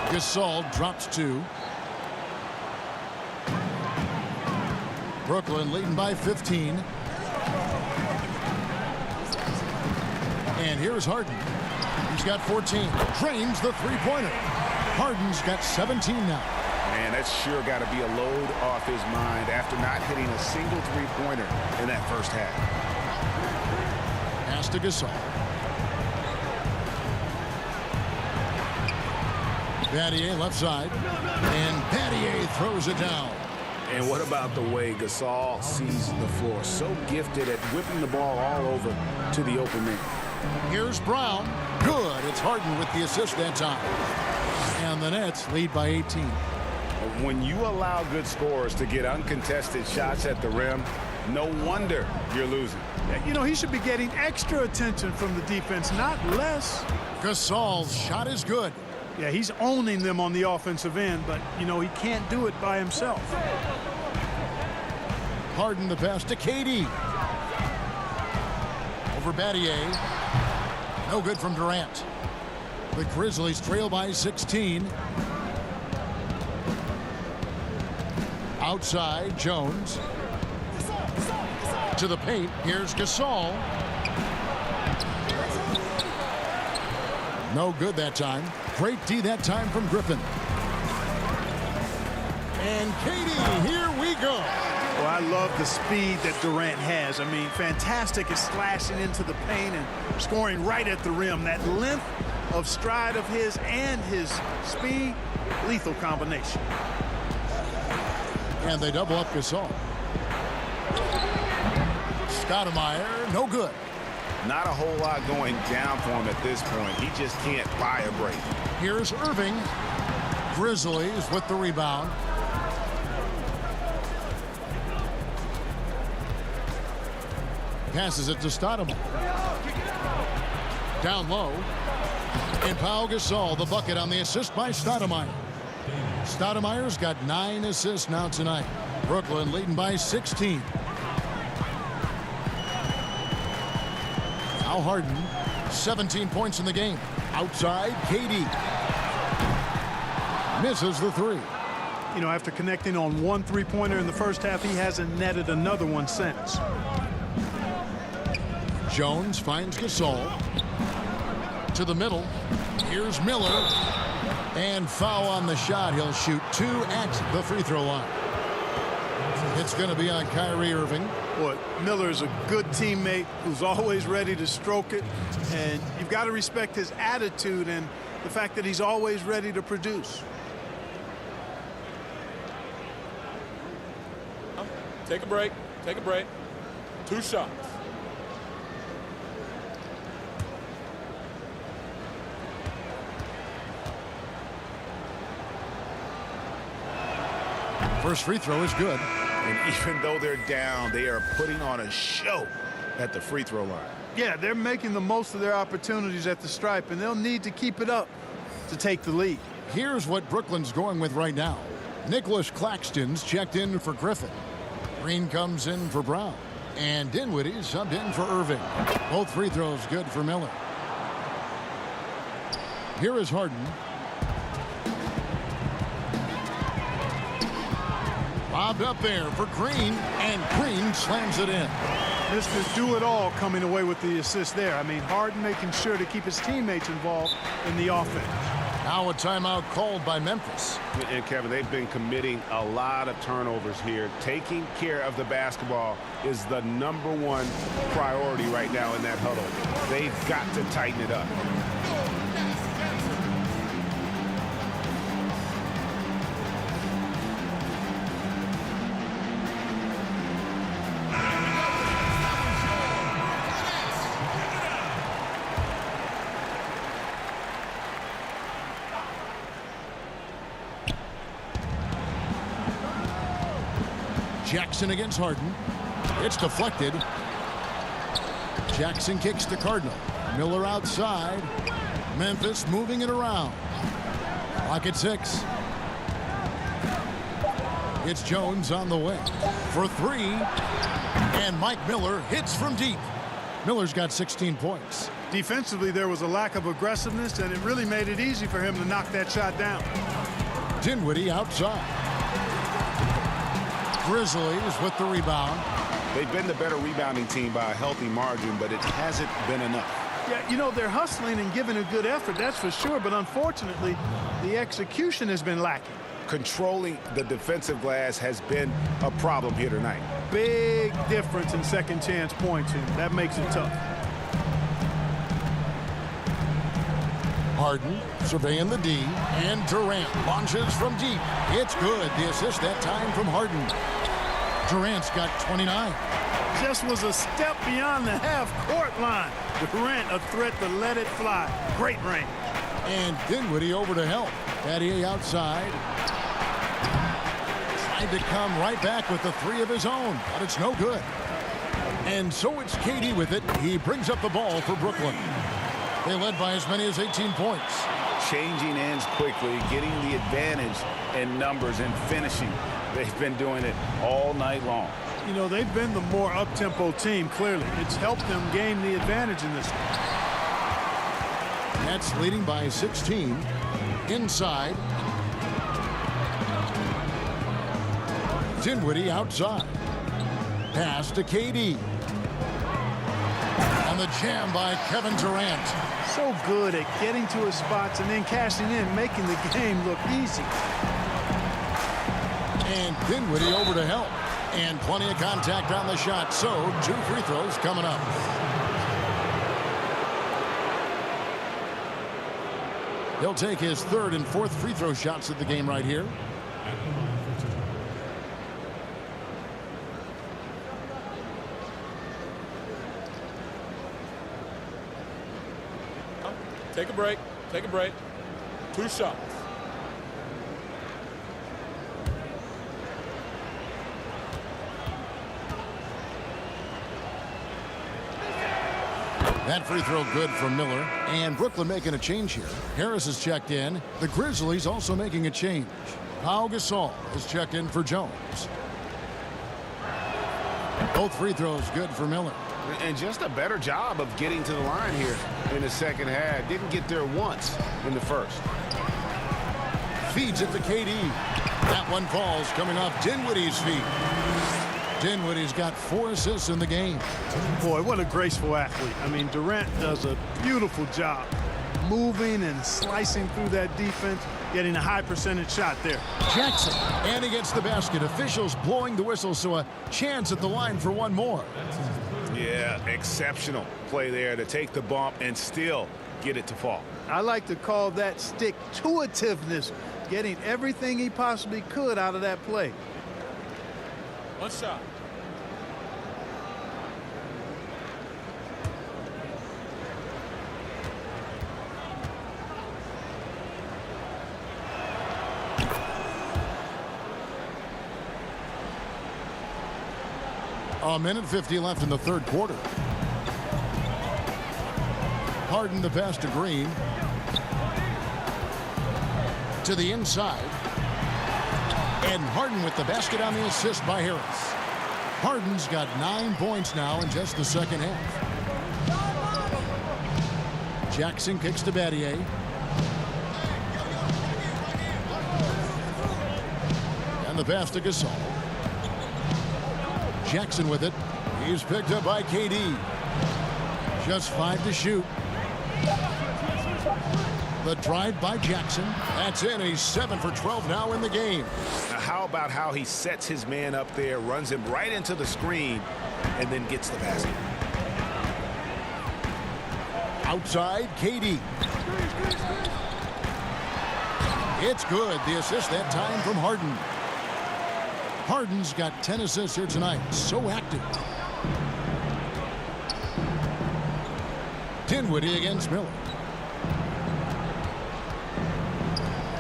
Gasol drops 2. Brooklyn leading by 15. And here's Harden. He's got 14. Drains the three-pointer. Harden's got 17 now. Man, that's sure got to be a load off his mind after not hitting a single three-pointer in that first half. Pass to Gasol. Battier left side, and Battier throws it down. And what about the way Gasol sees the floor? So gifted at whipping the ball all over to the open man. Here's Brown. Good. It's Harden with the assist that time. And the Nets lead by 18. When you allow good scorers to get uncontested shots at the rim, no wonder you're losing. You know, he should be getting extra attention from the defense, not less. Gasol's shot is good. Yeah, he's owning them on the offensive end, but, you know, he can't do it by himself. Harden the pass to KD. Over Battier. No good from Durant. The Grizzlies trail by 16. Outside, Jones. To the paint. Here's Gasol. No good that time. Great D that time from Griffin. And KD, here we go. Well, I love the speed that Durant has. I mean, fantastic at slashing into the paint and scoring right at the rim. That length of stride of his and his speed, lethal combination. And they double up Gasol. Stoudemire, no good. Not a whole lot going down for him at this point. He just can't buy a break. Here's Irving. Grizzlies with the rebound. Passes it to Stoudemire. Down low. And Pau Gasol, the bucket on the assist by Stoudemire. Stoudemire's got 9 assists now tonight. Brooklyn leading by 16. Now Harden, 17 points in the game. Outside, KD. Misses the three. You know, after connecting on 1 3-pointer in the first half, he hasn't netted another one since. Jones finds Gasol. To the middle. Here's Miller. And foul on the shot. He'll shoot 2 at the free throw line. It's going to be on Kyrie Irving. Boy, Miller is a good teammate who's always ready to stroke it. And you've got to respect his attitude and the fact that he's always ready to produce. Take a break. Take a break. 2 shots. First free throw is good. And even though they're down, they are putting on a show at the free throw line. Yeah, they're making the most of their opportunities at the stripe, and they'll need to keep it up to take the lead. Here's what Brooklyn's going with right now. Nicholas Claxton's checked in for Griffin. Green comes in for Brown. And Dinwiddie subbed in for Irving. Both free throws good for Miller. Here is Harden. Bobbed up there for Green, and Green slams it in. Mr. Do-It-All coming away with the assist there. I mean, Harden making sure to keep his teammates involved in the offense. Now a timeout called by Memphis. And Kevin, they've been committing a lot of turnovers here. Taking care of the basketball is the #1 priority right now in that huddle. They've got to tighten it up. Jackson against Harden. It's deflected. Jackson kicks to Cardinal. Miller outside. Memphis moving it around. Clock at 6. It's Jones on the way for 3. And Mike Miller hits from deep. Miller's got 16 points. Defensively, there was a lack of aggressiveness, and it really made it easy for him to knock that shot down. Dinwiddie outside. Grizzlies with the rebound. They've been the better rebounding team by a healthy margin, but it hasn't been enough. Yeah, you know, they're hustling and giving a good effort, that's for sure, but unfortunately, the execution has been lacking. Controlling the defensive glass has been a problem here tonight. Big difference in second chance points, and that makes it tough. Harden surveying the D, and Durant launches from deep. It's good. The assist that time from Harden. Durant's got 29. Just was a step beyond the half-court line. Durant a threat to let it fly. Great range. And Dinwiddie over to help. Battier outside. Tried to come right back with the 3 of his own, but it's no good. And so it's KD with it. He brings up the ball for Brooklyn. They led by as many as 18 points. Changing ends quickly, getting the advantage in numbers and finishing. They've been doing it all night long. You know, they've been the more up-tempo team, clearly. It's helped them gain the advantage in this one. Nets leading by 16. Inside. Dinwiddie outside. Pass to KD. And the jam by Kevin Durant. So good at getting to his spots and then cashing in, making the game look easy. And Dinwiddie over to help. And plenty of contact on the shot. So 2 free throws coming up. He'll take his 3rd and 4th free throw shots of the game right here. Take a break. Take a break. 2 shots. That free throw good from Miller. And Brooklyn making a change here. Harris has checked in. The Grizzlies also making a change. Pau Gasol is checked in for Jones. Both free throws good for Miller. And just a better job of getting to the line here in the second half. Didn't get there once in the first. Feeds it to KD. That one falls coming off Dinwiddie's feet. Dinwiddie's got 4 assists in the game. Boy, what a graceful athlete. I mean, Durant does a beautiful job moving and slicing through that defense, getting a high percentage shot there. Jackson, and he gets the basket. Officials blowing the whistle, so a chance at the line for one more. Yeah, exceptional play there to take the bump and still get it to fall. I like to call that stick-to-itiveness, getting everything he possibly could out of that play. 1 shot. A minute 50 left in the third quarter. Harden the pass to Green. To the inside. And Harden with the basket on the assist by Harris. Harden's got 9 points now in just the second half. Jackson kicks to Battier. And the pass to Gasol. Jackson with it. He's picked up by KD. Just 5 to shoot. The drive by Jackson. That's in. He's 7 for 12 now in the game. Now, how about how he sets his man up there, runs him right into the screen, and then gets the basket. Outside, KD. It's good. The assist that time from Harden. Harden's got 10 assists here tonight. So active. Dinwiddie against Miller.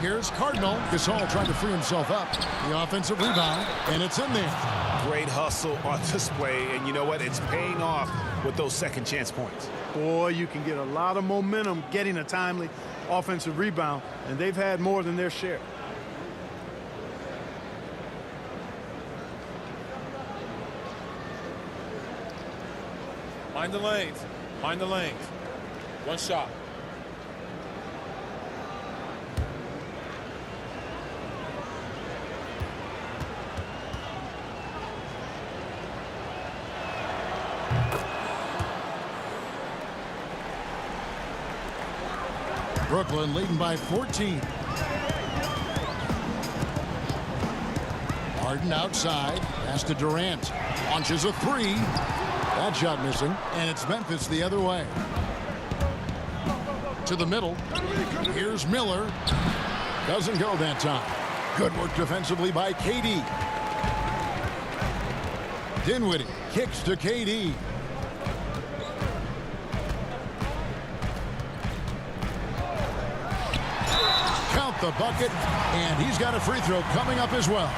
Here's Cardinal. Gasol trying to free himself up. The offensive rebound, and it's in there. Great hustle on display, and you know what? It's paying off with those second chance points. Boy, you can get a lot of momentum getting a timely offensive rebound, and they've had more than their share. Mind the lanes. Mind the lanes. 1 shot. Brooklyn leading by 14. Harden outside. Pass to Durant. Launches a 3. That shot missing. And it's Memphis the other way. To the middle. Here's Miller. Doesn't go that time. Good work defensively by KD. Dinwiddie kicks to KD. Count the bucket, and he's got a free throw coming up as well.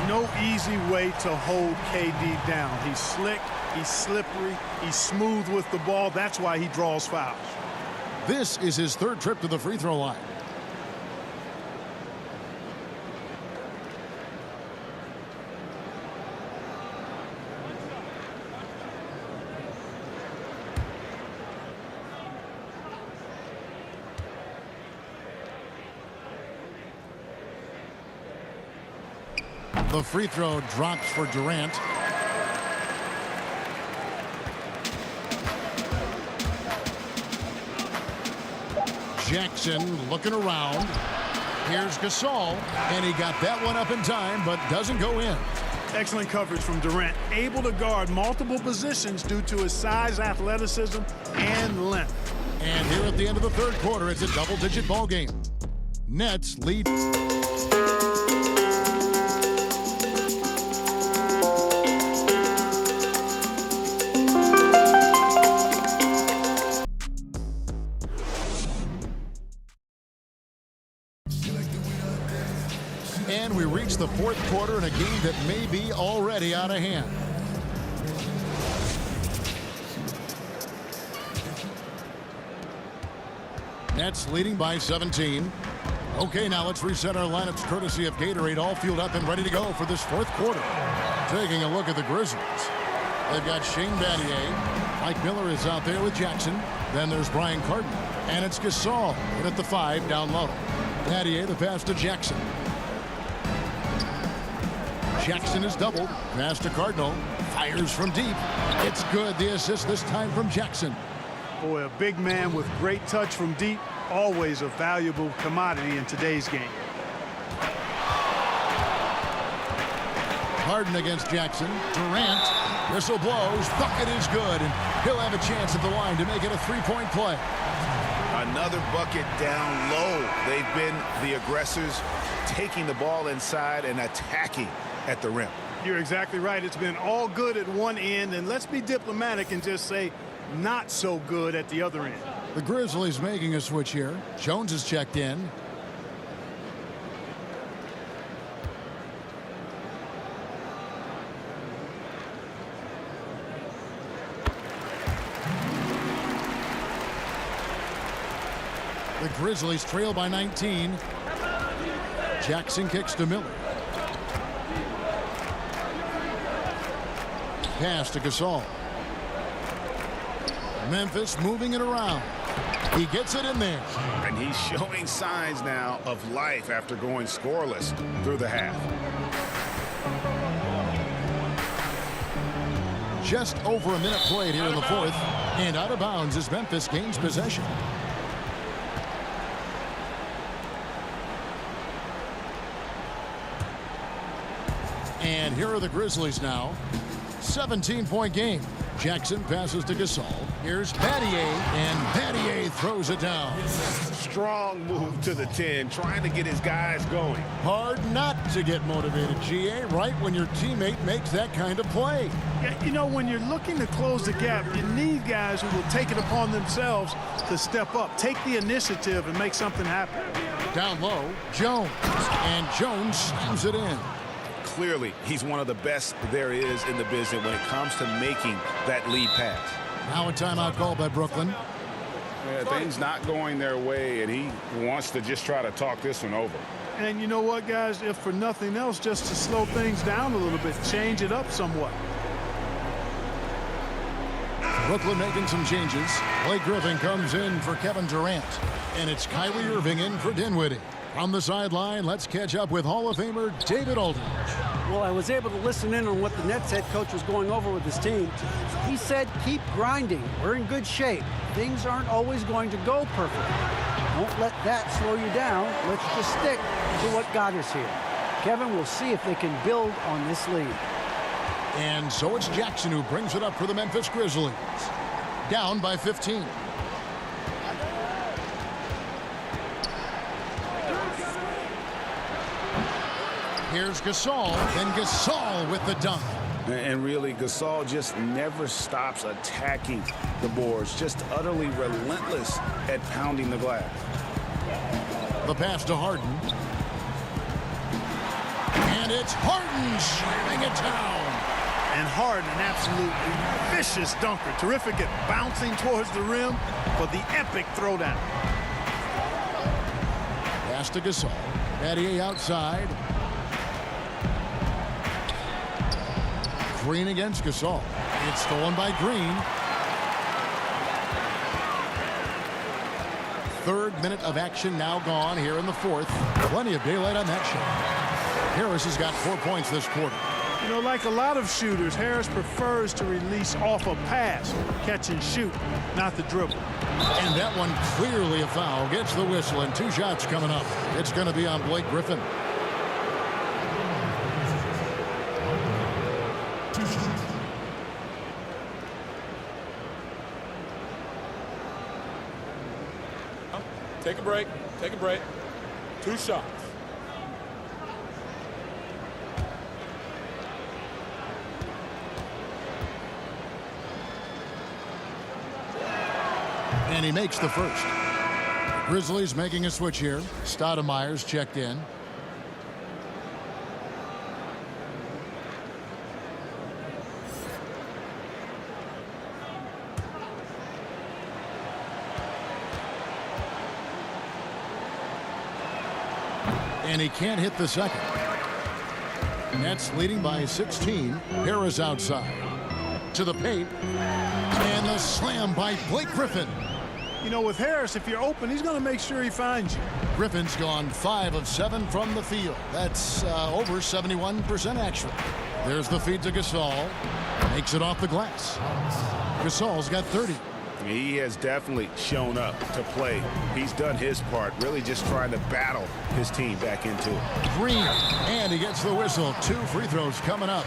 No easy way to hold KD down. He's slick, he's slippery, he's smooth with the ball. That's why he draws fouls. This is his 3rd trip to the free throw line. The free throw drops for Durant. Jackson looking around. Here's Gasol, and he got that one up in time, but doesn't go in. Excellent coverage from Durant, able to guard multiple positions due to his size, athleticism, and length. And here at the end of the third quarter, it's a double-digit ball game. Nets lead. It's the fourth quarter in a game that may be already out of hand. Nets leading by 17. Okay, now let's reset our lineups courtesy of Gatorade, all fueled up and ready to go for this fourth quarter. Taking a look at the Grizzlies. They've got Shane Battier. Mike Miller is out there with Jackson. Then there's Brian Carton. And it's Gasol in at the 5 down low. Battier, the pass to Jackson. Jackson is doubled. Pass to Cardinal. Fires from deep. It's good. The assist this time from Jackson. Boy, a big man with great touch from deep. Always a valuable commodity in today's game. Harden against Jackson. Durant. Whistle blows. Bucket is good. And he'll have a chance at the line to make it a three-point play. Another bucket down low. They've been the aggressors, taking the ball inside and attacking at the rim. You're exactly right. It's been all good at one end, and let's be diplomatic and just say not so good at the other end. The Grizzlies making a switch here. Jones is checked in. The Grizzlies trail by 19. Jackson kicks to Miller. Pass to Gasol. Memphis moving it around. He gets it in there. And he's showing signs now of life after going scoreless through the half. Just over a minute played here in the fourth. And out of bounds as Memphis gains possession. And here are the Grizzlies now. 17-point game. Jackson passes to Gasol. Here's Battier, and Battier throws it down. Strong move to the 10, trying to get his guys going. Hard not to get motivated, GA, right when your teammate makes that kind of play. Yeah, you know, when you're looking to close the gap, you need guys who will take it upon themselves to step up, take the initiative, and make something happen. Down low, Jones, and Jones slams it in. Clearly, he's one of the best there is in the business when it comes to making that lead pass. Now a timeout call by Brooklyn. Yeah, things not going their way, and he wants to just try to talk this one over. And you know what, guys? If for nothing else, just to slow things down a little bit, change it up somewhat. Brooklyn making some changes. Blake Griffin comes in for Kevin Durant. And it's Kyrie Irving in for Dinwiddie. On the sideline, let's catch up with Hall of Famer David Aldridge. Well, I was able to listen in on what the Nets head coach was going over with his team. He said, keep grinding. We're in good shape. Things aren't always going to go perfectly. Don't let that slow you down. Let's just stick to what got us here. Kevin will see if they can build on this lead. And so it's Jackson who brings it up for the Memphis Grizzlies. Down by 15. Here's Gasol, and Gasol with the dunk. And really, Gasol just never stops attacking the boards, just utterly relentless at pounding the glass. The pass to Harden. And it's Harden slamming it down. And Harden, an absolutely vicious dunker. Terrific at bouncing towards the rim for the epic throwdown. Pass to Gasol. Battier outside. Green against Gasol. It's stolen by Green. Third minute of action now gone here in the fourth. Plenty of daylight on that shot. Harris has got 4 points this quarter. You know, like a lot of shooters, Harris prefers to release off a pass, catch and shoot, not the dribble. And that one clearly a foul. Gets the whistle, and 2 shots coming up. It's going to be on Blake Griffin. Take a break. Take a break. 2 shots. And he makes the first. Grizzlies making a switch here. Stoudemire's checked in. And he can't hit the second. Nets leading by 16. Harris outside. To the paint. And the slam by Blake Griffin. You know, with Harris, if you're open, he's going to make sure he finds you. Griffin's gone 5 of 7 from the field. That's over 71% actually. There's the feed to Gasol. Makes it off the glass. Gasol's got 30. He has definitely shown up to play. He's done his part, really just trying to battle his team back into it. Green, and he gets the whistle. 2 free throws coming up.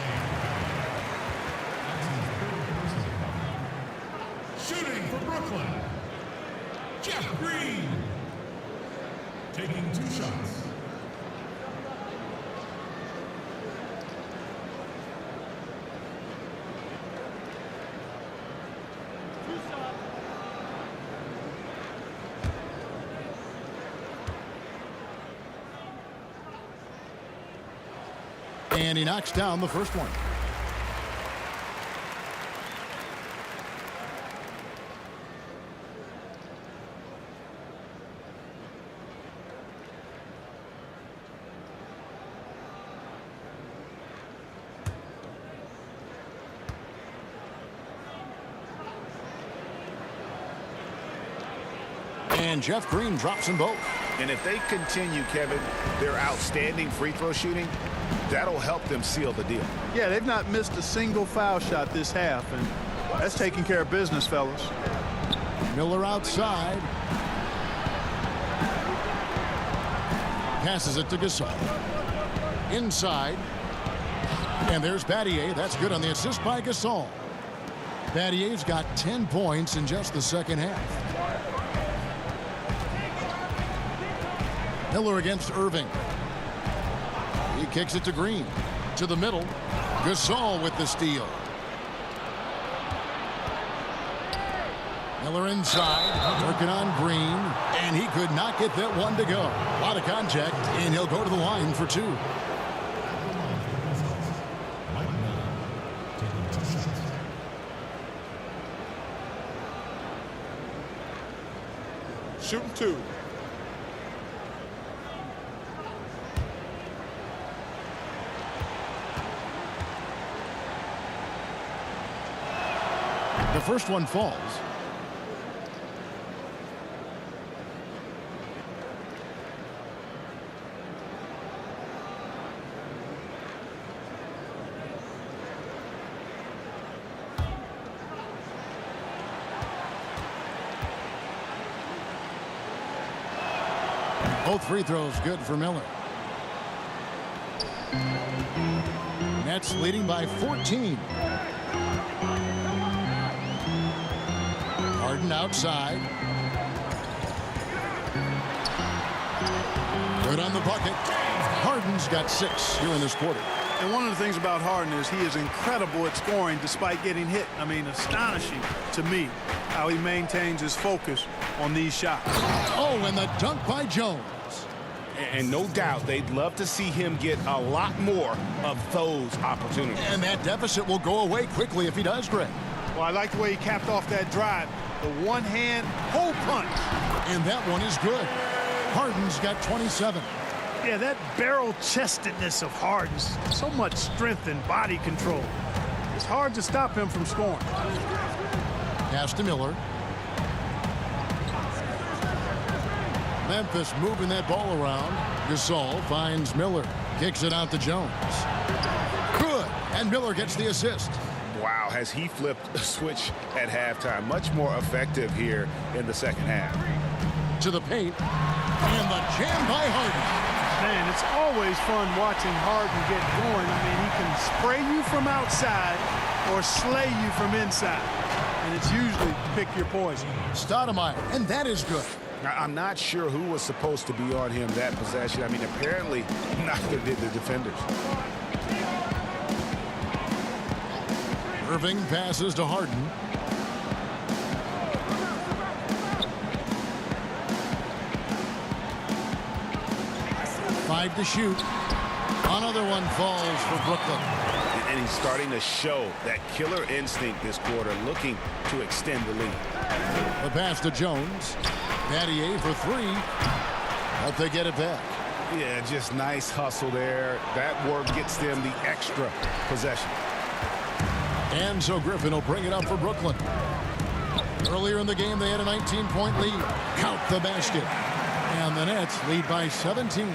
Shooting for Brooklyn, Jeff Green. Taking 2 shots. And he knocks down the first one. And Jeff Green drops them both. And if they continue, Kevin, their outstanding free throw shooting, that'll help them seal the deal. Yeah, they've not missed a single foul shot this half, and that's taking care of business, fellas. Miller outside. Passes it to Gasol. Inside. And there's Battier. That's good on the assist by Gasol. Battier's got 10 points in just the second half. Miller against Irving. He kicks it to Green. To the middle. Gasol with the steal. Miller inside. Working on Green. And he could not get that one to go. A lot of contact. And he'll go to the line for 2. Shooting 2. The first one falls. Both free throws good for Miller. Nets leading by 14. Harden outside. Good on the bucket. Harden's got 6 here in this quarter. And one of the things about Harden is he is incredible at scoring despite getting hit. I mean, astonishing to me how he maintains his focus on these shots. Oh, and the dunk by Jones. And no doubt they'd love to see him get a lot more of those opportunities. And that deficit will go away quickly if he does, Greg. Well, I like the way he capped off that drive. The one-hand hole punch. And that one is good. Harden's got 27. Yeah, that barrel-chestedness of Harden's, so much strength and body control. It's hard to stop him from scoring. Pass to Miller. Memphis moving that ball around. Gasol finds Miller. Kicks it out to Jones. Good. And Miller gets the assist. Wow, has he flipped a switch at halftime. Much more effective here in the second half. To the paint. And the jam by Harden. Man, it's always fun watching Harden get going. I mean, he can spray you from outside or slay you from inside. And it's usually pick your poison. Stoudemire, and that is good. Now, I'm not sure who was supposed to be on him that possession. I mean, apparently neither did the defenders. Irving passes to Harden. Five to shoot. Another one falls for Brooklyn. And he's starting to show that killer instinct this quarter, looking to extend the lead. The pass to Jones. Battier for 3. But they get it back. Yeah, just nice hustle there. That work gets them the extra possession. And so Griffin will bring it up for Brooklyn. Earlier in the game, they had a 19-point lead. Count the basket. And the Nets lead by 17.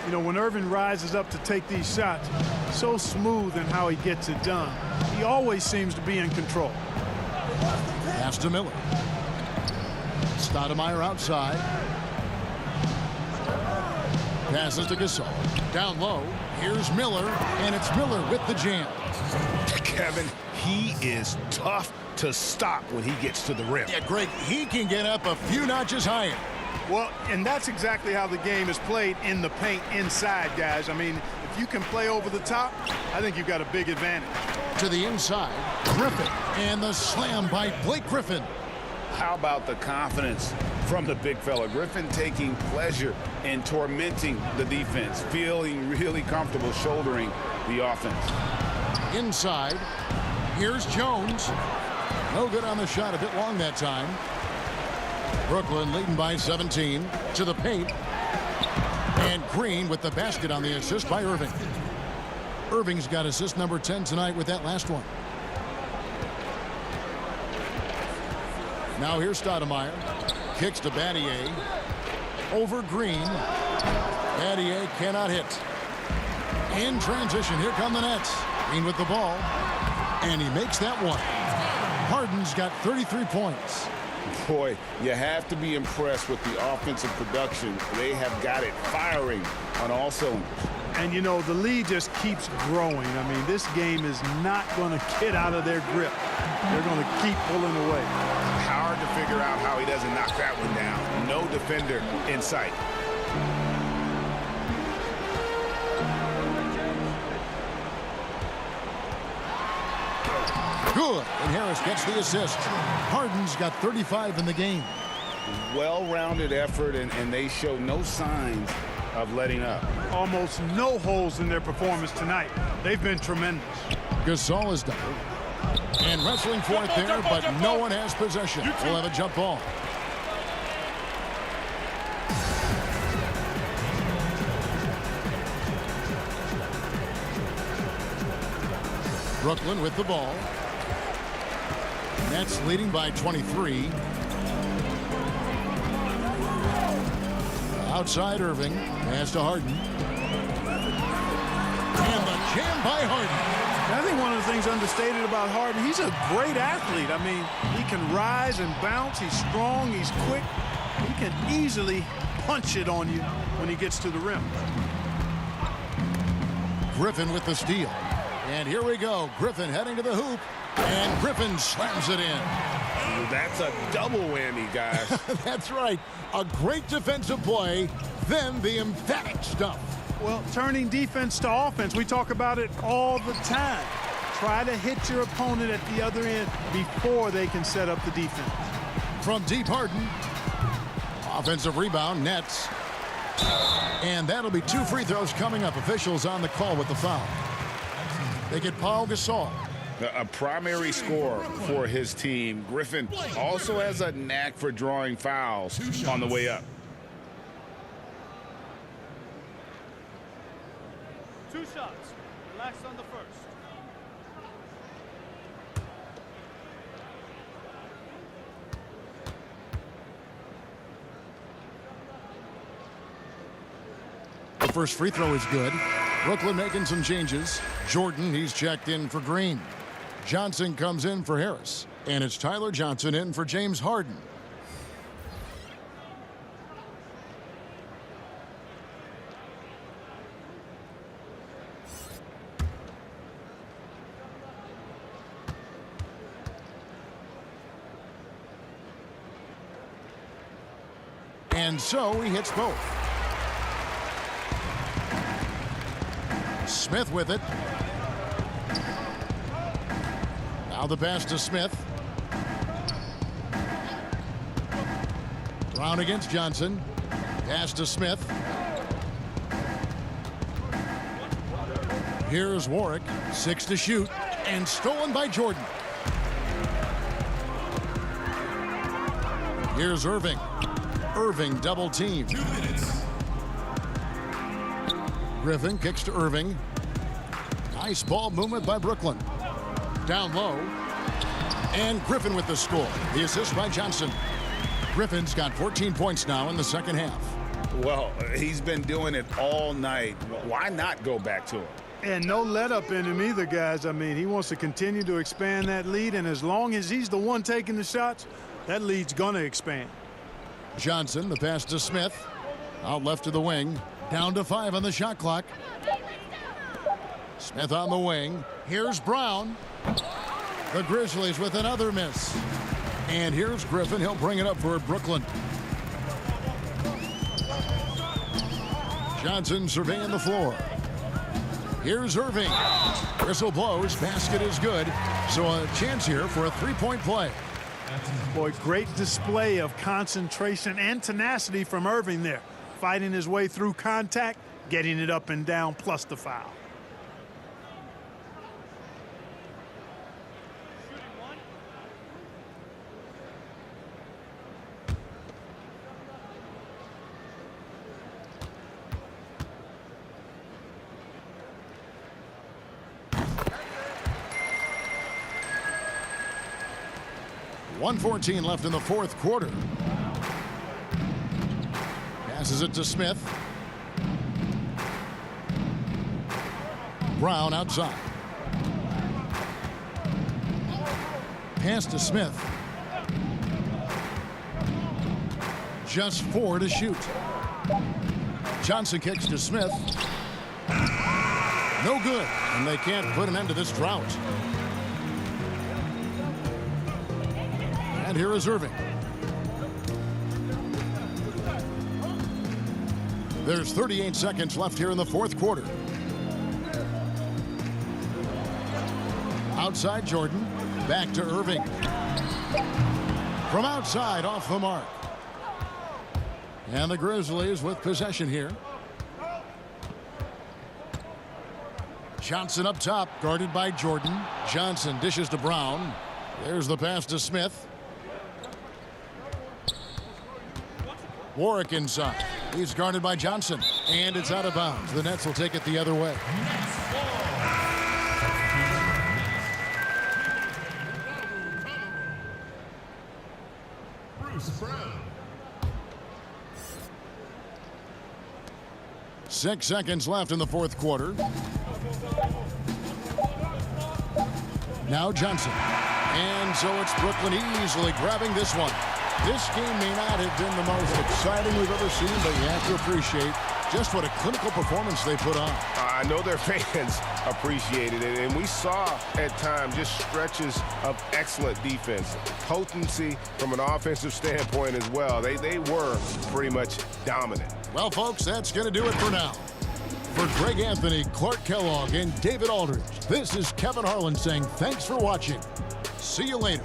You know, when Irvin rises up to take these shots, so smooth in how he gets it done. He always seems to be in control. Pass to Miller. Stoudemire outside. Passes to Gasol. Down low. Here's Miller, and it's Miller with the jam. Kevin, he is tough to stop when he gets to the rim. Yeah, Greg, he can get up a few notches higher. Well, and that's exactly how the game is played in the paint inside, guys. I mean, if you can play over the top, I think you've got a big advantage. To the inside, Griffin, and the slam by Blake Griffin. How about the confidence from the big fella? Griffin taking pleasure in tormenting the defense, feeling really comfortable shouldering the offense. Inside, here's Jones. No good on the shot, a bit long that time. Brooklyn leading by 17 to the paint. And Green with the basket on the assist by Irving. Irving's got assist number 10 tonight with that last one. Now here's Stoudemire. Kicks to Battier. Over Green. Battier cannot hit. In transition, here come the Nets. Green with the ball. And he makes that one. Harden's got 33 points. Boy, you have to be impressed with the offensive production. They have got it firing on all cylinders. And, you know, the lead just keeps growing. I mean, this game is not going to get out of their grip. They're going to keep pulling away. Hard to figure out how he doesn't knock that one down. No defender in sight. Good. And Harris gets the assist. Harden's got 35 in the game. Well-rounded effort, and they show no signs of letting up. Almost no holes in their performance tonight. They've been tremendous. Gasol is doubled. And wrestling for it there, but no one has possession. We'll have a jump ball. Brooklyn with the ball. Nets leading by 23. Outside Irving. Pass to Harden. And the jam by Harden. I think one of the things understated about Harden, he's a great athlete. I mean, he can rise and bounce. He's strong. He's quick. He can easily punch it on you when he gets to the rim. Griffin with the steal. And here we go. Griffin heading to the hoop. And Griffin slams it in. That's a double whammy, guys. That's right. A great defensive play, then the emphatic stuff. Well, turning defense to offense, we talk about it all the time. Try to hit your opponent at the other end before they can set up the defense. From deep, Harden. Offensive rebound, Nets. And that'll be 2 free throws coming up. Officials on the call with the foul. They get Paul Gasol. A primary scorer for his team. Griffin also has a knack for drawing fouls on the way up. 2 shots. Relax on the first. The first free throw is good. Brooklyn making some changes. Jordan, he's checked in for Green. Johnson comes in for Harris. And it's Tyler Johnson in for James Harden. And so he hits both. Smith with it. Now the pass to Smith. Brown against Johnson. Pass to Smith. Here's Warwick. 6 to shoot. And stolen by Jordan. Here's Irving. Irving double team. 2 minutes. Griffin kicks to Irving. Nice ball movement by Brooklyn. Down low. And Griffin with the score. The assist by Johnson. Griffin's got 14 points now in the second half. Well, he's been doing it all night. Why not go back to him? And no let up in him either, guys. I mean, he wants to continue to expand that lead, and as long as he's the one taking the shots, that lead's going to expand. Johnson, the pass to Smith. Out left to the wing. Down to 5 on the shot clock. Smith on the wing. Here's Brown. The Grizzlies with another miss. And here's Griffin. He'll bring it up for Brooklyn. Johnson surveying the floor. Here's Irving. Whistle blows. Basket is good. So a chance here for a three-point play. Boy, great display of concentration and tenacity from Irving there. Fighting his way through contact, getting it up and down, plus the foul. .114 left in the fourth quarter. Passes it to Smith. Brown outside. Pass to Smith. Just 4 to shoot. Johnson kicks to Smith. No good. And they can't put an end to this drought. And here is Irving. There's 38 seconds left here in the fourth quarter. Outside Jordan. Back to Irving. From outside, off the mark. And the Grizzlies with possession here. Johnson up top, guarded by Jordan. Johnson dishes to Brown. There's the pass to Smith. Warwick inside. He's guarded by Johnson. And it's out of bounds. The Nets will take it the other way. Bruce Brown. 6 seconds left in the fourth quarter. Now Johnson. And so it's Brooklyn easily grabbing this one. This game may not have been the most exciting we've ever seen, but you have to appreciate just what a clinical performance they put on. I know their fans appreciated it, and we saw at times just stretches of excellent defense. Potency from an offensive standpoint as well. They were pretty much dominant. Well, folks, that's going to do it for now. For Greg Anthony, Clark Kellogg, and David Aldridge, this is Kevin Harlan saying thanks for watching. See you later.